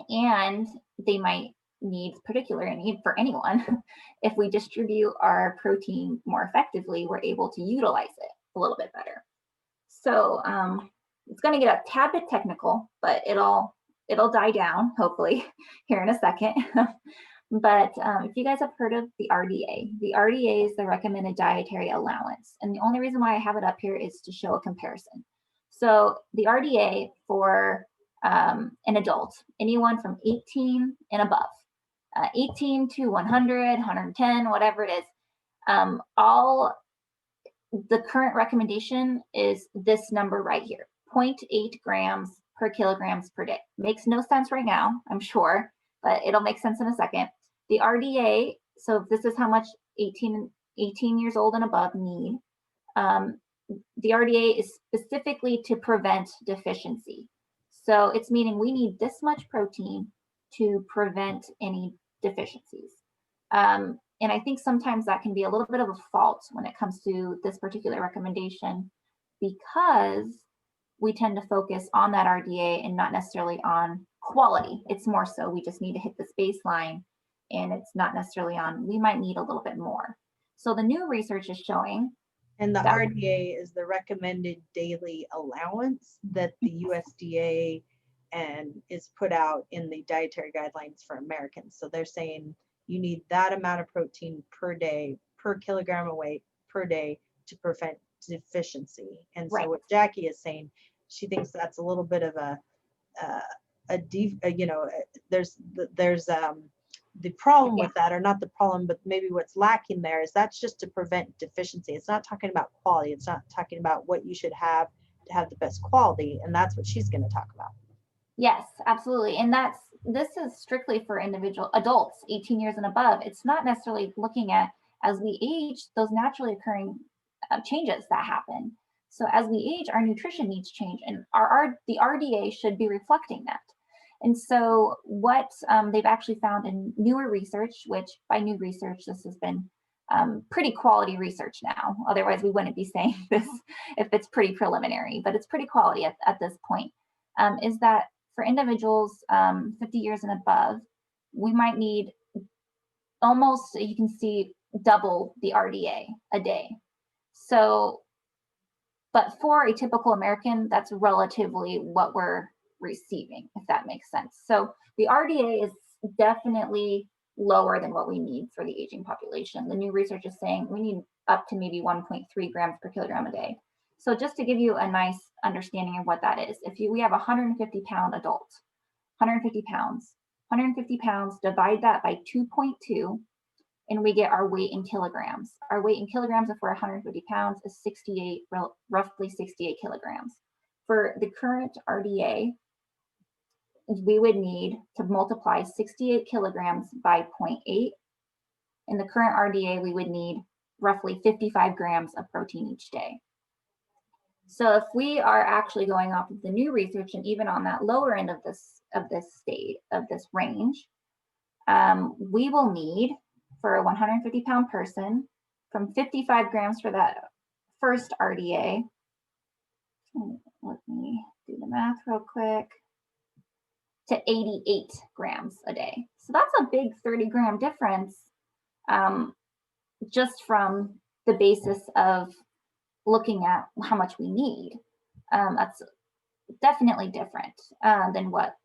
and they might need, particular need for anyone, if we distribute our protein more effectively, we're able to utilize it a little bit better. So it's going to get a tad bit technical, but it'll die down hopefully here in a second. But if you guys have heard of the RDA is the recommended dietary allowance, and the only reason why I have it up here is to show a comparison. So the RDA for an adult, anyone from 18 and above, 18 to 100, 110, whatever it is, all the current recommendation is this number right here, 0.8 grams per kilograms per day. Makes no sense right now, I'm sure, but it'll make sense in a second. The RDA, so if this is how much 18 years old and above need, the RDA is specifically to prevent deficiency. So it's meaning we need this much protein to prevent any deficiencies. And I think sometimes that can be a little bit of a fault when it comes to this particular recommendation, because we tend to focus on that RDA and not necessarily on quality. It's more so we just need to hit this baseline, and it's not necessarily on, we might need a little bit more. So the new research is showing. And the that RDA is the recommended daily allowance that the USDA and is put out in the dietary guidelines for Americans. So they're saying you need that amount of protein per day, per kilogram of weight per day to prevent deficiency. And so Right. what Jackie is saying, she thinks that's a little bit of there's the problem with that, or not the problem, but maybe what's lacking there is that's just to prevent deficiency. It's not talking about quality. It's not talking about what you should have to have the best quality. And that's what she's going to talk about. Yes, absolutely. And this is strictly for individual adults, 18 years and above. It's not necessarily looking at, as we age, those naturally occurring changes that happen. So as we age, our nutrition needs change, and the RDA should be reflecting that. And so what they've actually found in newer research, which by new research, this has been pretty quality research now. Otherwise, we wouldn't be saying this if it's pretty preliminary, but it's pretty quality at this point, is that for individuals 50 years and above, we might need almost, you can see, double the RDA a day. So, but for a typical American, that's relatively what we're receiving, if that makes sense. So the RDA is definitely lower than what we need for the aging population. The new research is saying we need up to maybe 1.3 grams per kilogram a day. So just to give you a nice understanding of what that is, we have a 150-pound adult, 150 pounds, divide that by 2.2, and we get our weight in kilograms. Our weight in kilograms, if we're 150 pounds, is roughly 68 kilograms. For the current RDA, we would need to multiply 68 kilograms by 0.8. In the current RDA, we would need roughly 55 grams of protein each day. So if we are actually going off of the new research, and even on that lower end of this range, we will need, for a 150-pound person, from 55 grams for that first RDA. Let me do the math real quick. To 88 grams a day. So that's a big 30-gram difference, just from the basis of looking at how much we need. That's definitely different than what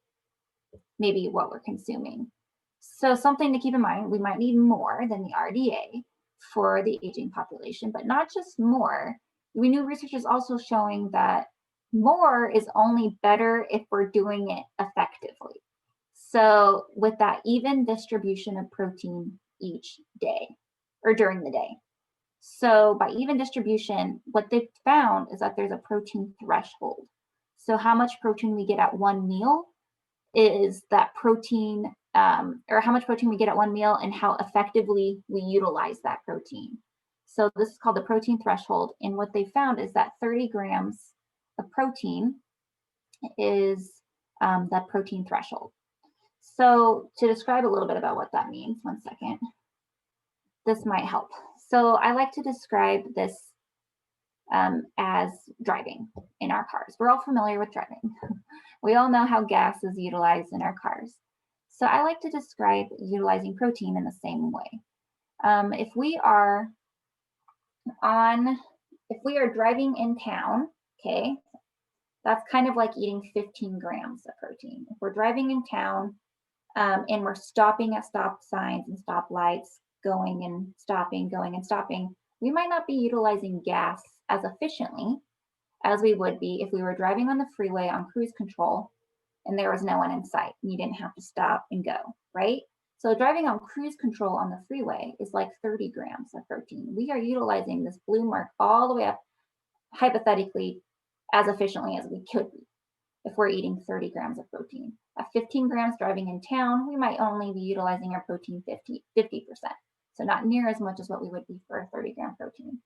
we're consuming. So something to keep in mind, we might need more than the RDA for the aging population, but not just more. New research is also showing that more is only better if we're doing it effectively. So with that even distribution of protein each day or during the day. So by even distribution, what they've found is that there's a protein threshold. So how much protein we get at one meal is that protein, or how much protein we get at one meal and how effectively we utilize that protein. So this is called the protein threshold. And what they found is that 30 grams of protein is that protein threshold. So to describe a little bit about what that means, one second, this might help. So I like to describe this as driving in our cars. We're all familiar with driving. We all know how gas is utilized in our cars. So I like to describe utilizing protein in the same way. If we are driving in town, okay, that's kind of like eating 15 grams of protein. If we're driving in town and we're stopping at stop signs and stop lights, going and stopping, we might not be utilizing gas as efficiently as we would be if we were driving on the freeway on cruise control and there was no one in sight and you didn't have to stop and go, right? So driving on cruise control on the freeway is like 30 grams of protein. We are utilizing this blue mark all the way up, hypothetically, as efficiently as we could be if we're eating 30 grams of protein. At 15 grams driving in town, we might only be utilizing our protein 50%. So not near as much as what we would be for a 30-gram protein.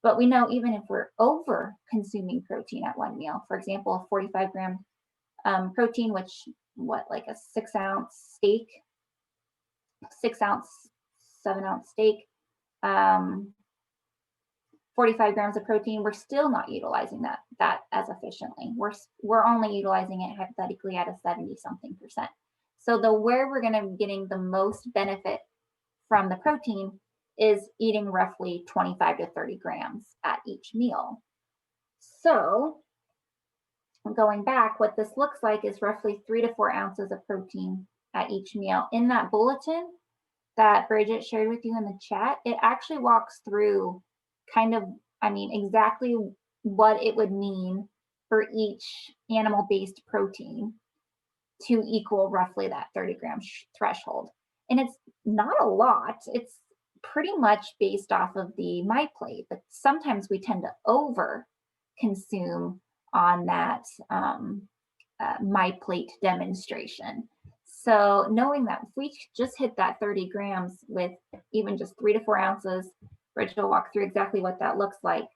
But we know even if we're over consuming protein at one meal, for example, a 45-gram protein, which like a 6-ounce steak, 6-ounce 7-ounce steak, 45 grams of protein, we're still not utilizing that as efficiently. We're only utilizing it hypothetically at a 70-something%. So where we're going to be getting the most benefit from the protein is eating roughly 25 to 30 grams at each meal. So going back, what this looks like is roughly 3 to 4 ounces of protein at each meal. In that bulletin that Bridget shared with you in the chat, it actually walks through kind of, exactly what it would mean for each animal-based protein to equal roughly that 30 gram threshold. And it's not a lot. It's pretty much based off of the My Plate, but sometimes we tend to over consume on that My Plate demonstration. So knowing that if we just hit that 30 grams with even just 3 to 4 ounces, Bridget will walk through exactly what that looks like,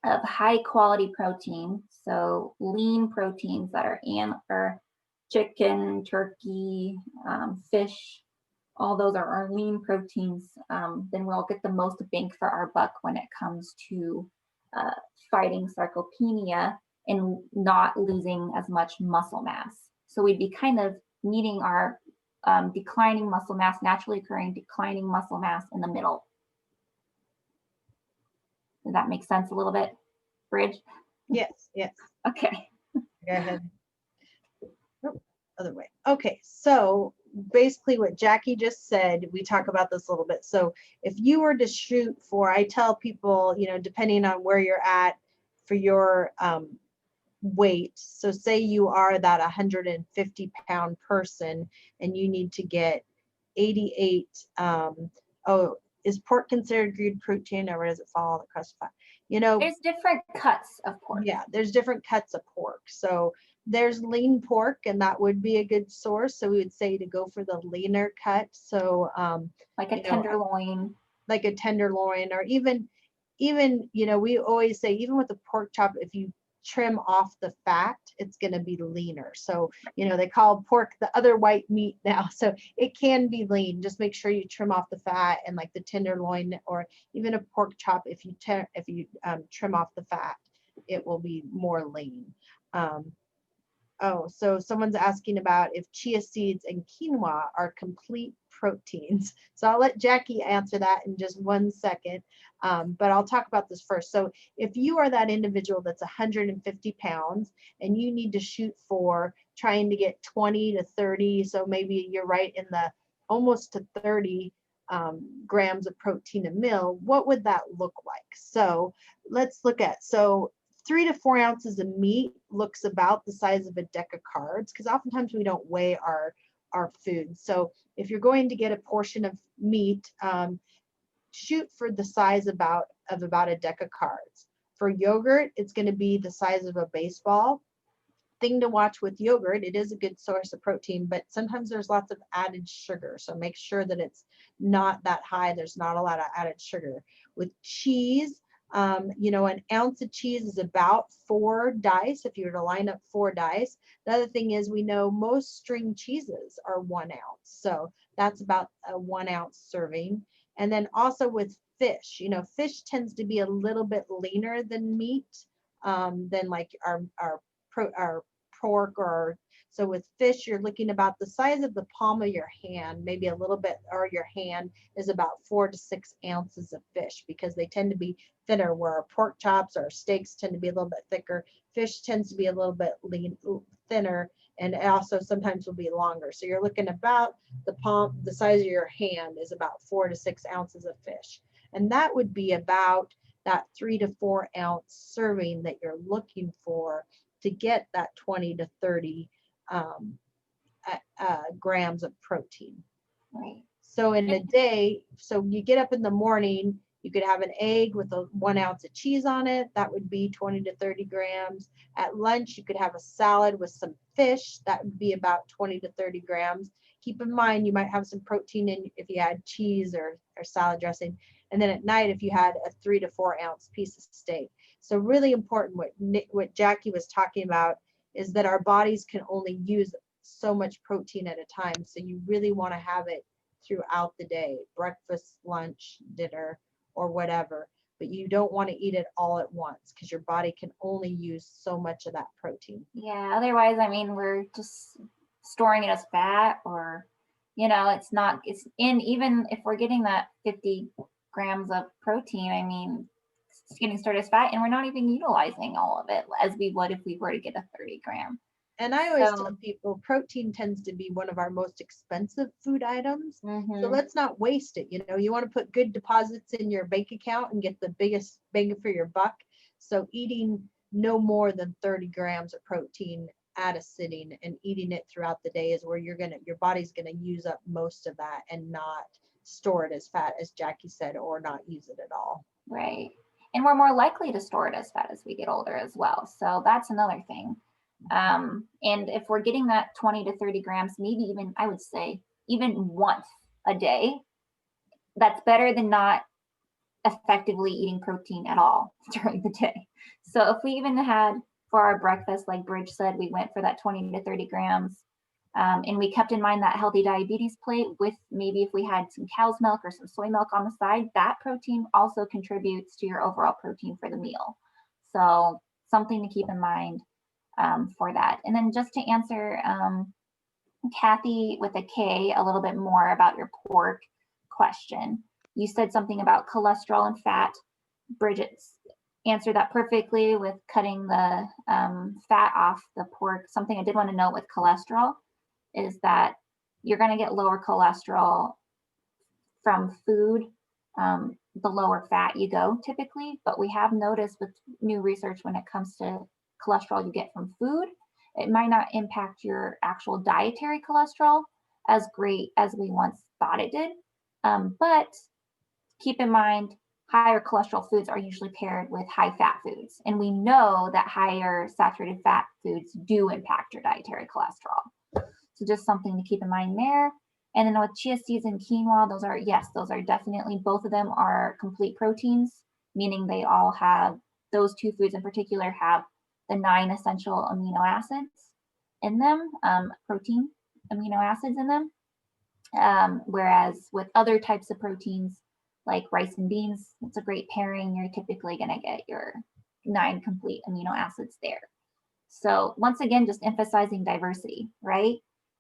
of high quality protein. So lean proteins that are chicken, turkey, fish, all those are our lean proteins. Then we'll get the most bang for our buck when it comes to fighting sarcopenia and not losing as much muscle mass. So we'd be kind of meeting our declining muscle mass, naturally occurring declining muscle mass in the middle. Does that make sense a little bit, Bridge? Yes. Okay. Go ahead. Oh, other way. Okay, so basically what Jackie just said, we talk about this a little bit. So if you were to shoot for, I tell people, depending on where you're at for your weight. So say you are that 150-pound person and you need to get 88. Is pork considered good protein, or where does it fall on the classify? There's different cuts of pork. Yeah, there's different cuts of pork. So there's lean pork, and that would be a good source. So we would say to go for the leaner cut. So like a tenderloin. Like a tenderloin, or even we always say, even with a pork chop, if you trim off the fat, it's going to be leaner. So they call pork the other white meat now, so it can be lean. Just make sure you trim off the fat, and like the tenderloin or even a pork chop, if you trim off the fat, it will be more lean. So someone's asking about if chia seeds and quinoa are complete proteins. So I'll let Jackie answer that in just 1 second, but I'll talk about this first. So if you are that individual that's 150 pounds and you need to shoot for trying to get 20 to 30, so maybe you're right in the almost to 30 grams of protein a meal, what would that look like? So let's look at, 3 to 4 ounces of meat looks about the size of a deck of cards, because oftentimes we don't weigh our food. So if you're going to get a portion of meat, shoot for the size of about a deck of cards. For yogurt, it's going to be the size of a baseball. Thing to watch with yogurt, it is a good source of protein, but sometimes there's lots of added sugar. So make sure that it's not that high. There's not a lot of added sugar. With cheese, an ounce of cheese is about 4 dice, if you were to line up 4 dice. The other thing is, we know most string cheeses are 1 ounce. So that's about a 1 ounce serving. And then also with fish, fish tends to be a little bit leaner than meat, than like our pork. So with fish, you're looking about the size of the palm of your hand, maybe a little bit, or your hand is about 4 to 6 ounces of fish, because they tend to be thinner, where our pork chops or steaks tend to be a little bit thicker. Fish tends to be a little bit thinner, and also sometimes will be longer. So you're looking about the size of your hand is about 4 to 6 ounces of fish. And that would be about that 3 to 4 ounce serving that you're looking for to get that 20 to 30 grams of protein. Right. So in a day, so you get up in the morning, you could have an egg with 1 ounce of cheese on it. That would be 20 to 30 grams. At lunch, you could have a salad with some fish. That would be about 20 to 30 grams. Keep in mind, you might have some protein in if you had cheese or salad dressing. And then at night, if you had a 3 to 4 ounce piece of steak. So really important, what Jackie was talking about is that our bodies can only use so much protein at a time. So you really want to have it throughout the day, breakfast, lunch, dinner, or whatever. But you don't want to eat it all at once because your body can only use so much of that protein. Yeah, otherwise, I mean, we're just storing it as fat, or, you know, it's in, even if we're getting that 50 grams of protein, I mean, it's getting stored as fat, and we're not even utilizing all of it as we would if we were to get a 30 gram. And I always So- tell people protein tends to be one of our most expensive food items. So Mhm. let's not waste it. You know, you want to put good deposits in your bank account and get the biggest bang for your buck. So eating no more than 30 grams of protein at a sitting and eating it throughout the day is where your body's gonna use up most of that and not store it as fat, as Jackie said, or not use it at all. Right. And we're more likely to store it as fat as we get older as well. So that's another thing. And if we're getting that 20 to 30 grams, maybe even, I would say, even once a day, that's better than not effectively eating protein at all during the day. So if we even had for our breakfast, like Bridge said, we went for that 20 to 30 grams. And we kept in mind that healthy diabetes plate with maybe if we had some cow's milk or some soy milk on the side, that protein also contributes to your overall protein for the meal. So something to keep in mind for that. And then just to answer Kathy with a K a little bit more about your pork question. You said something about cholesterol and fat. Bridget's answered that perfectly with cutting the fat off the pork. Something I did want to note with cholesterol is that you're going to get lower cholesterol from food, the lower fat you go typically. But we have noticed with new research when it comes to cholesterol you get from food, it might not impact your actual dietary cholesterol as great as we once thought it did. But keep in mind, higher cholesterol foods are usually paired with high fat foods. And we know that higher saturated fat foods do impact your dietary cholesterol. So just something to keep in mind there. And then with chia seeds and quinoa, those are definitely, both of them are complete proteins, meaning they all have, those two foods in particular have the 9 essential amino acids in them, protein amino acids in them. Whereas with other types of proteins, like rice and beans, it's a great pairing. You're typically going to get your 9 complete amino acids there. So once again, just emphasizing diversity, right?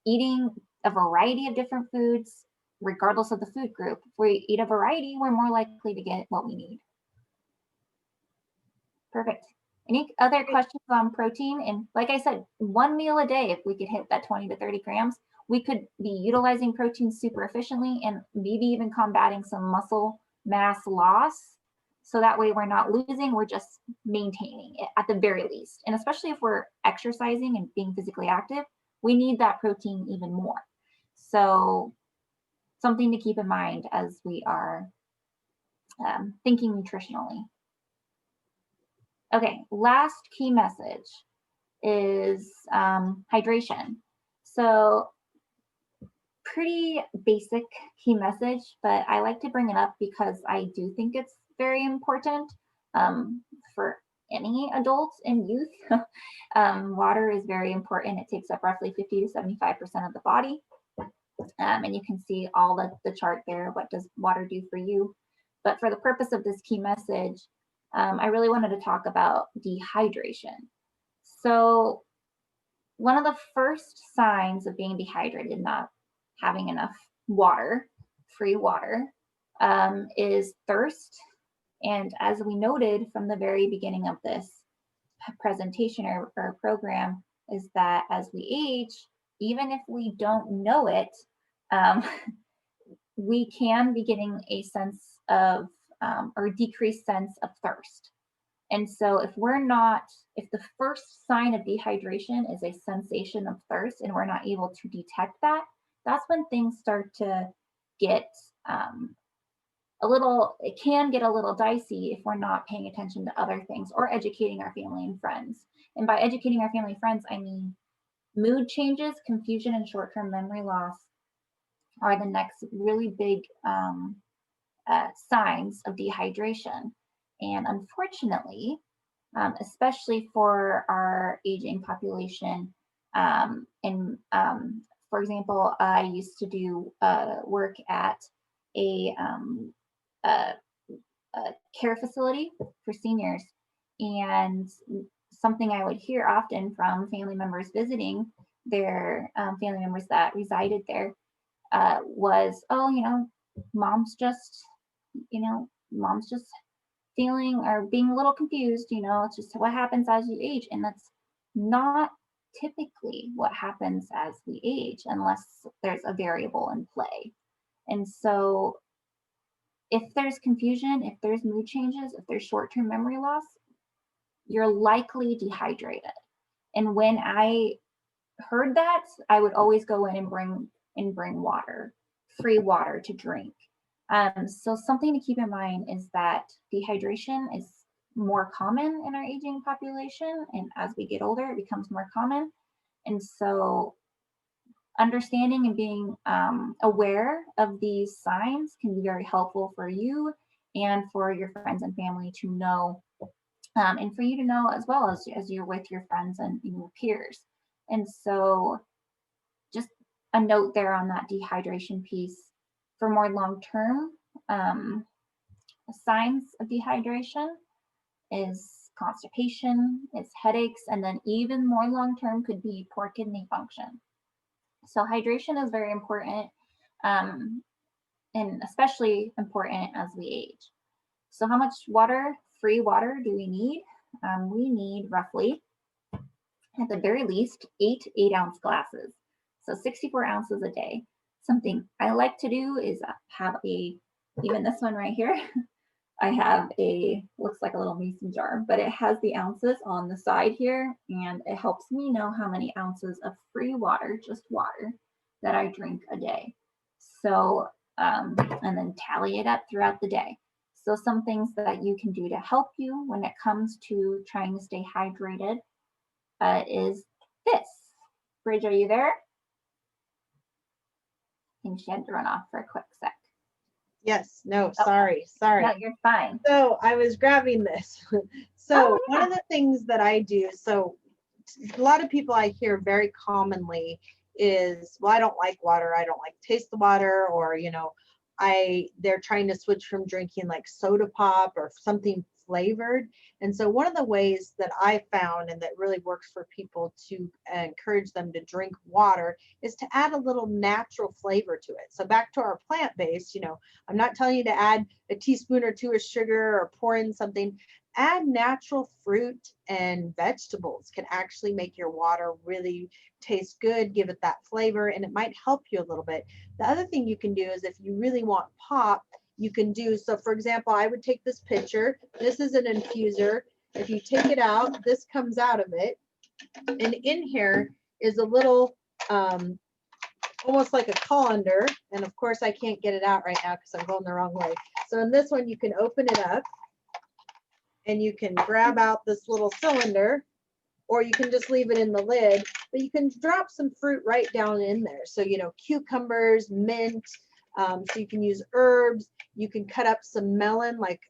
Eating a variety of different foods, regardless of the food group. If we eat a variety, we're more likely to get what we need. Perfect. Any other questions on protein? And like I said, 1 meal a day, if we could hit that 20 to 30 grams, we could be utilizing protein super efficiently and maybe even combating some muscle mass loss. So that way we're not losing, we're just maintaining it at the very least. And especially if we're exercising and being physically active, we need that protein even more. So something to keep in mind as we are thinking nutritionally. Okay, last key message is hydration. So pretty basic key message, but I like to bring it up because I do think it's very important for any adults and youth. Water is very important. It takes up roughly 50 to 75% of the body. And you can see all the chart there. What does water do for you? But for the purpose of this key message, I really wanted to talk about dehydration. So one of the first signs of being dehydrated, not having enough water, free water, is thirst. And as we noted from the very beginning of this presentation or program, is that as we age, even if we don't know it, we can be getting a sense of or a decreased sense of thirst. And so if the first sign of dehydration is a sensation of thirst and we're not able to detect that, that's when things start to get it can get a little dicey if we're not paying attention to other things or educating our family and friends. And by educating our family and friends, I mean mood changes, confusion, and short-term memory loss are the next really big signs of dehydration. And unfortunately, especially for our aging population and For example, I used to do work at a, a, a care facility for seniors, and something I would hear often from family members visiting their family members that resided there was, oh, mom's just, mom's just feeling or being a little confused, it's just what happens as you age. And that's not typically what happens as we age unless there's a variable in play. And so if there's confusion, if there's mood changes, if there's short-term memory loss, you're likely dehydrated. And when I heard that, I would always go in and bring water, free water to drink. So something to keep in mind is that dehydration is more common in our aging population, and as we get older, it becomes more common. And so understanding and being aware of these signs can be very helpful for you and for your friends and family to know, and for you to know as well as you're with your friends and your peers. And so just a note there on that dehydration piece. For more long-term signs of dehydration is constipation, it's headaches, and then even more long-term could be poor kidney function. So hydration is very important, and especially important as we age. So how much water, free water, do we need? We need roughly, at the very least, 8 8-ounce glasses. So 64 ounces a day. Something I like to do is have even this one right here, I have looks like a little mason jar, but it has the ounces on the side here, and it helps me know how many ounces of free water, just water, that I drink a day. So, and then tally it up throughout the day. So some things that you can do to help you when it comes to trying to stay hydrated is this. Bridge, are you there? I think she had to run off for a quick sec. Yes, no, sorry. No, you're fine. So I was grabbing this. So one of the things that I do, so a lot of people I hear very commonly is, well, I don't like water. I don't like to taste the water, or, they're trying to switch from drinking like soda pop or something flavored. And so one of the ways that I found and that really works for people to encourage them to drink water is to add a little natural flavor to it. So back to our plant-based, I'm not telling you to add a teaspoon or 2 of sugar or pour in something. Add natural fruit and vegetables can actually make your water really taste good, give it that flavor, and it might help you a little bit. The other thing you can do is if you really want pop, you can do, so for example, I would take this pitcher. This is an infuser. If you take it out, this comes out of it. And in here is a little, almost like a colander. And of course, I can't get it out right now because I'm going the wrong way. So in this one, you can open it up and you can grab out this little cylinder, or you can just leave it in the lid, but you can drop some fruit right down in there. So, cucumbers, mint, so you can use herbs. You can cut up some melon, like,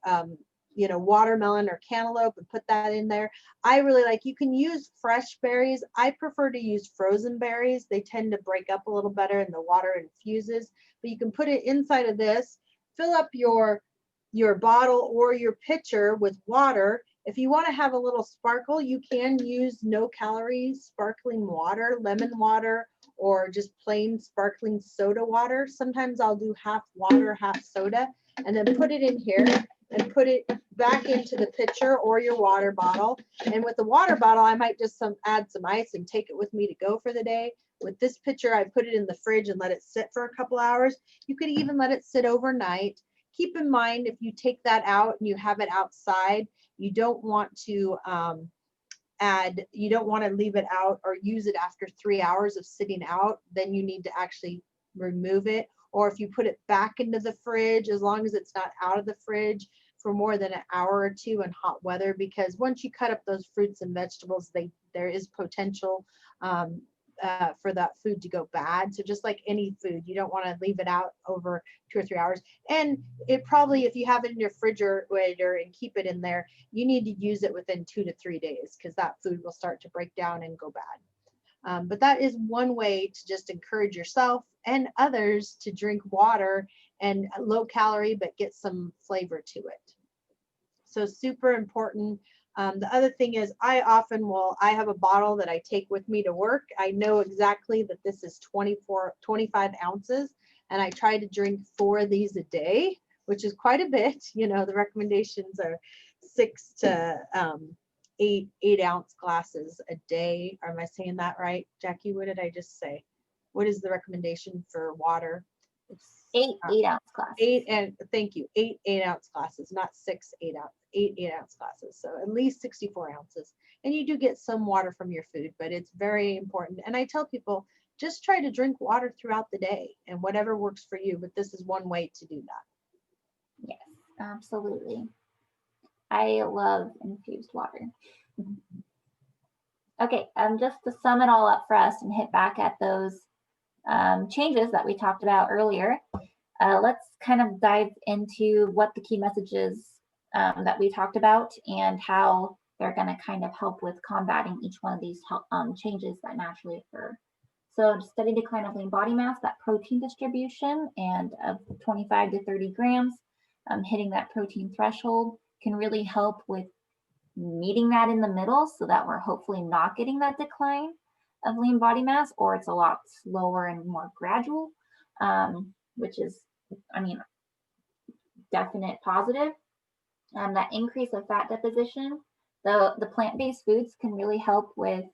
watermelon or cantaloupe, and put that in there. I really like, you can use fresh berries. I prefer to use frozen berries. They tend to break up a little better and the water infuses, but you can put it inside of this, fill up your bottle or your pitcher with water. If you want to have a little sparkle, you can use no calories sparkling water, lemon water, or just plain sparkling soda water. Sometimes I'll do half water, half soda, and then put it in here and put it back into the pitcher or your water bottle. And with the water bottle, I might just add some ice and take it with me to go for the day. With this pitcher, I put it in the fridge and let it sit for a couple hours. You could even let it sit overnight. Keep in mind, if you take that out and you have it outside, you don't want to leave it out or use it after 3 hours of sitting out. Then you need to actually remove it. Or if you put it back into the fridge, as long as it's not out of the fridge for more than an hour or two in hot weather, because once you cut up those fruits and vegetables, there is potential for that food to go bad. So just like any food, you don't want to leave it out over 2 or 3 hours. And it probably, if you have it in your refrigerator and keep it in there, you need to use it within 2 to 3 days, because that food will start to break down and go bad. But that is one way to just encourage yourself and others to drink water and low calorie, but get some flavor to it. So super important. The other thing is I have a bottle that I take with me to work. I know exactly that this is 25 ounces, and I try to drink 4 of these a day, which is quite a bit. You know, the recommendations are 6 to 8-ounce glasses a day. Am I saying that right? Jackie, what did I just say? What is the recommendation for water? It's 8-ounce glasses. Thank you. 8-ounce glasses, not 6 8-ounce, 8-ounce glasses. So at least 64 ounces. And you do get some water from your food, but it's very important. And I tell people, just try to drink water throughout the day and whatever works for you. But this is one way to do that. Yes, absolutely. I love infused water. Okay, just to sum it all up for us and hit back at those changes that we talked about earlier, let's kind of dive into what the key messages that we talked about and how they're going to kind of help with combating each one of these changes that naturally occur. So steady decline of lean body mass, that protein distribution, and of 25 to 30 grams, hitting that protein threshold can really help with meeting that in the middle so that we're hopefully not getting that decline of lean body mass, or it's a lot slower and more gradual, which is, I mean, definite positive. That increase of fat deposition, the plant-based foods can really help with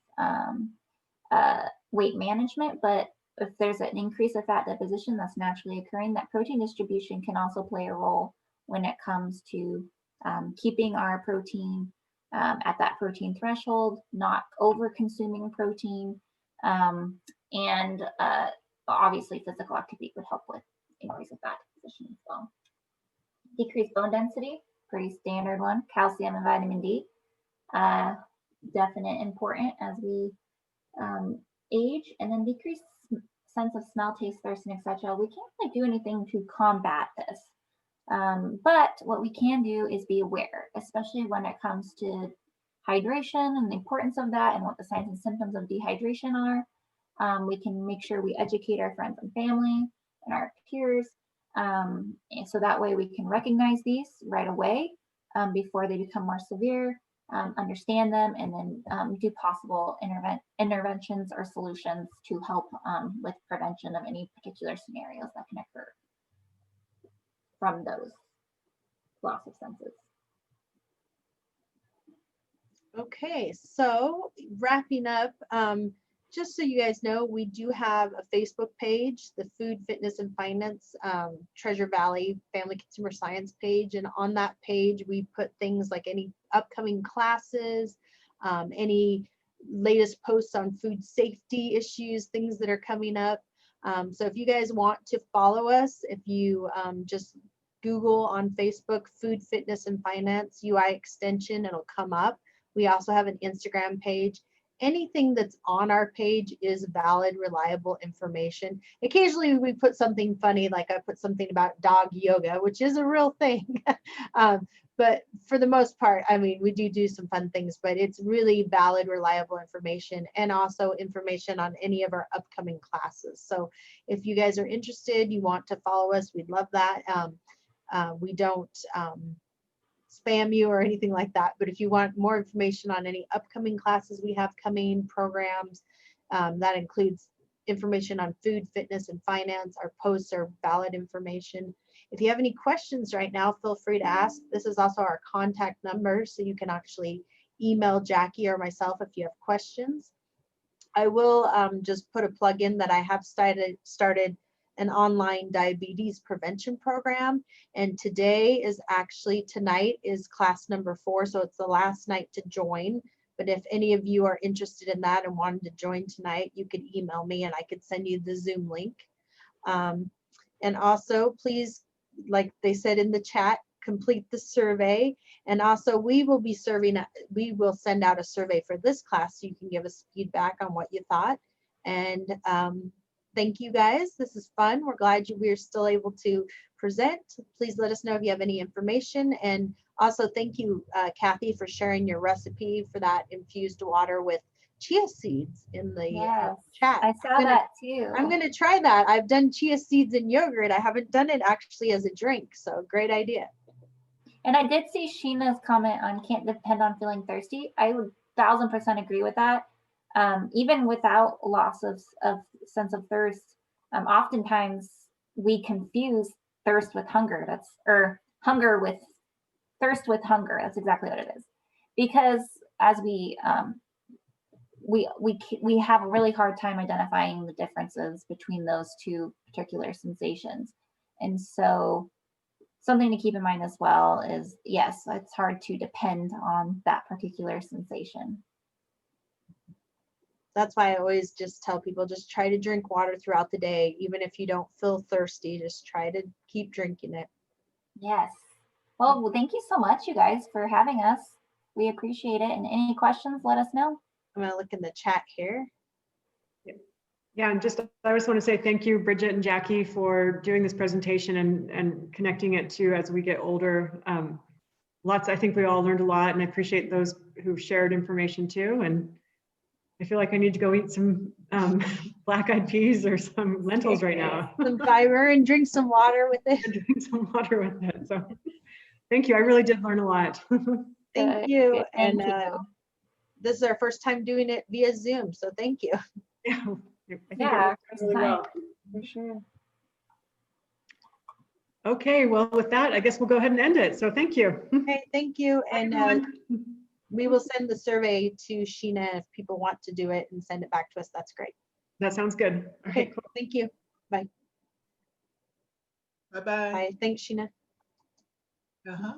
weight management, but if there's an increase of fat deposition that's naturally occurring, that protein distribution can also play a role when it comes to keeping our protein at that protein threshold, not over consuming protein, and obviously physical activity would help with increase of fat deposition as well. Decreased bone density, pretty standard one. Calcium and vitamin D, definite important as we age. And then decreased sense of smell, taste, thirst, and etc. We can't really do anything to combat this. But what we can do is be aware, especially when it comes to hydration and the importance of that and what the signs and symptoms of dehydration are. We can make sure we educate our friends and family and our peers. And so that way we can recognize these right away before they become more severe, understand them, and then do possible interventions or solutions to help with prevention of any particular scenarios that can occur from those loss of senses. Okay, so wrapping up, just so you guys know, we do have a Facebook page, the Food, Fitness, and Finance Treasure Valley Family Consumer Science page. And on that page, we put things like any upcoming classes, any latest posts on food safety issues, things that are coming up. So if you guys want to follow us, if you just Google on Facebook, Food, Fitness, and Finance UI extension, it'll come up. We also have an Instagram page. Anything that's on our page is valid, reliable information. Occasionally we put something funny, like I put something about dog yoga, which is a real thing. But for the most part, I mean, we do some fun things, but it's really valid, reliable information, and also information on any of our upcoming classes. So if you guys are interested, you want to follow us, we'd love that. We don't spam you or anything like that, but if you want more information on any upcoming classes we have coming, programs, that includes information on food, fitness, and finance. Our posts are valid information. If you have any questions right now, feel free to ask. This is also our contact number, so you can actually email Jackie or myself if you have questions. I will just put a plug in that I have started an online diabetes prevention program, and tonight is class number 4, so it's the last night to join. But if any of you are interested in that and wanted to join tonight, you could email me and I could send you the Zoom link. And also, please, like they said in the chat, complete the survey. And also we will send out a survey for this class so you can give us feedback on what you thought. And thank you guys. This is fun. We're glad we're still able to present. Please let us know if you have any information. And also thank you, Kathy, for sharing your recipe for that infused water with chia seeds in the Yes, chat. I saw that too. I'm going to try that. I've done chia seeds in yogurt. I haven't done it actually as a drink. So great idea. And I did see Sheena's comment on can't depend on feeling thirsty. I would 1000% agree with that. Even without loss of sense of thirst, oftentimes we confuse thirst with hunger. Or hunger with thirst with hunger. That's exactly what it is. Because as we have a really hard time identifying the differences between those two particular sensations. And so something to keep in mind as well is, yes, it's hard to depend on that particular sensation. That's why I always just tell people, just try to drink water throughout the day. Even if you don't feel thirsty, just try to keep drinking it. Yes. Well, thank you so much, you guys, for having us. We appreciate it. And any questions, let us know. I'm going to look in the chat here. Yeah, and I just want to say thank you, Bridget and Jackie, for doing this presentation and connecting it to as we get older. I think we all learned a lot, and I appreciate those who shared information too. And I feel like I need to go eat some black-eyed peas or some lentils right now. Some fiber and drink some water with it. And drink some water with it. So thank you. I really did learn a lot. Thank you. Thank And you. this is our first time doing it via Zoom, so thank you. Yeah, I think Yeah, it worked really well. for sure. Okay, well, with that, I guess we'll go ahead and end it. So thank you. Okay, thank you. And we will send the survey to Sheena if people want to do it and send it back to us. That's great. That sounds good. All Okay, right, cool. thank you. Bye. Bye-bye. Bye. Thanks, Sheena. Uh-huh.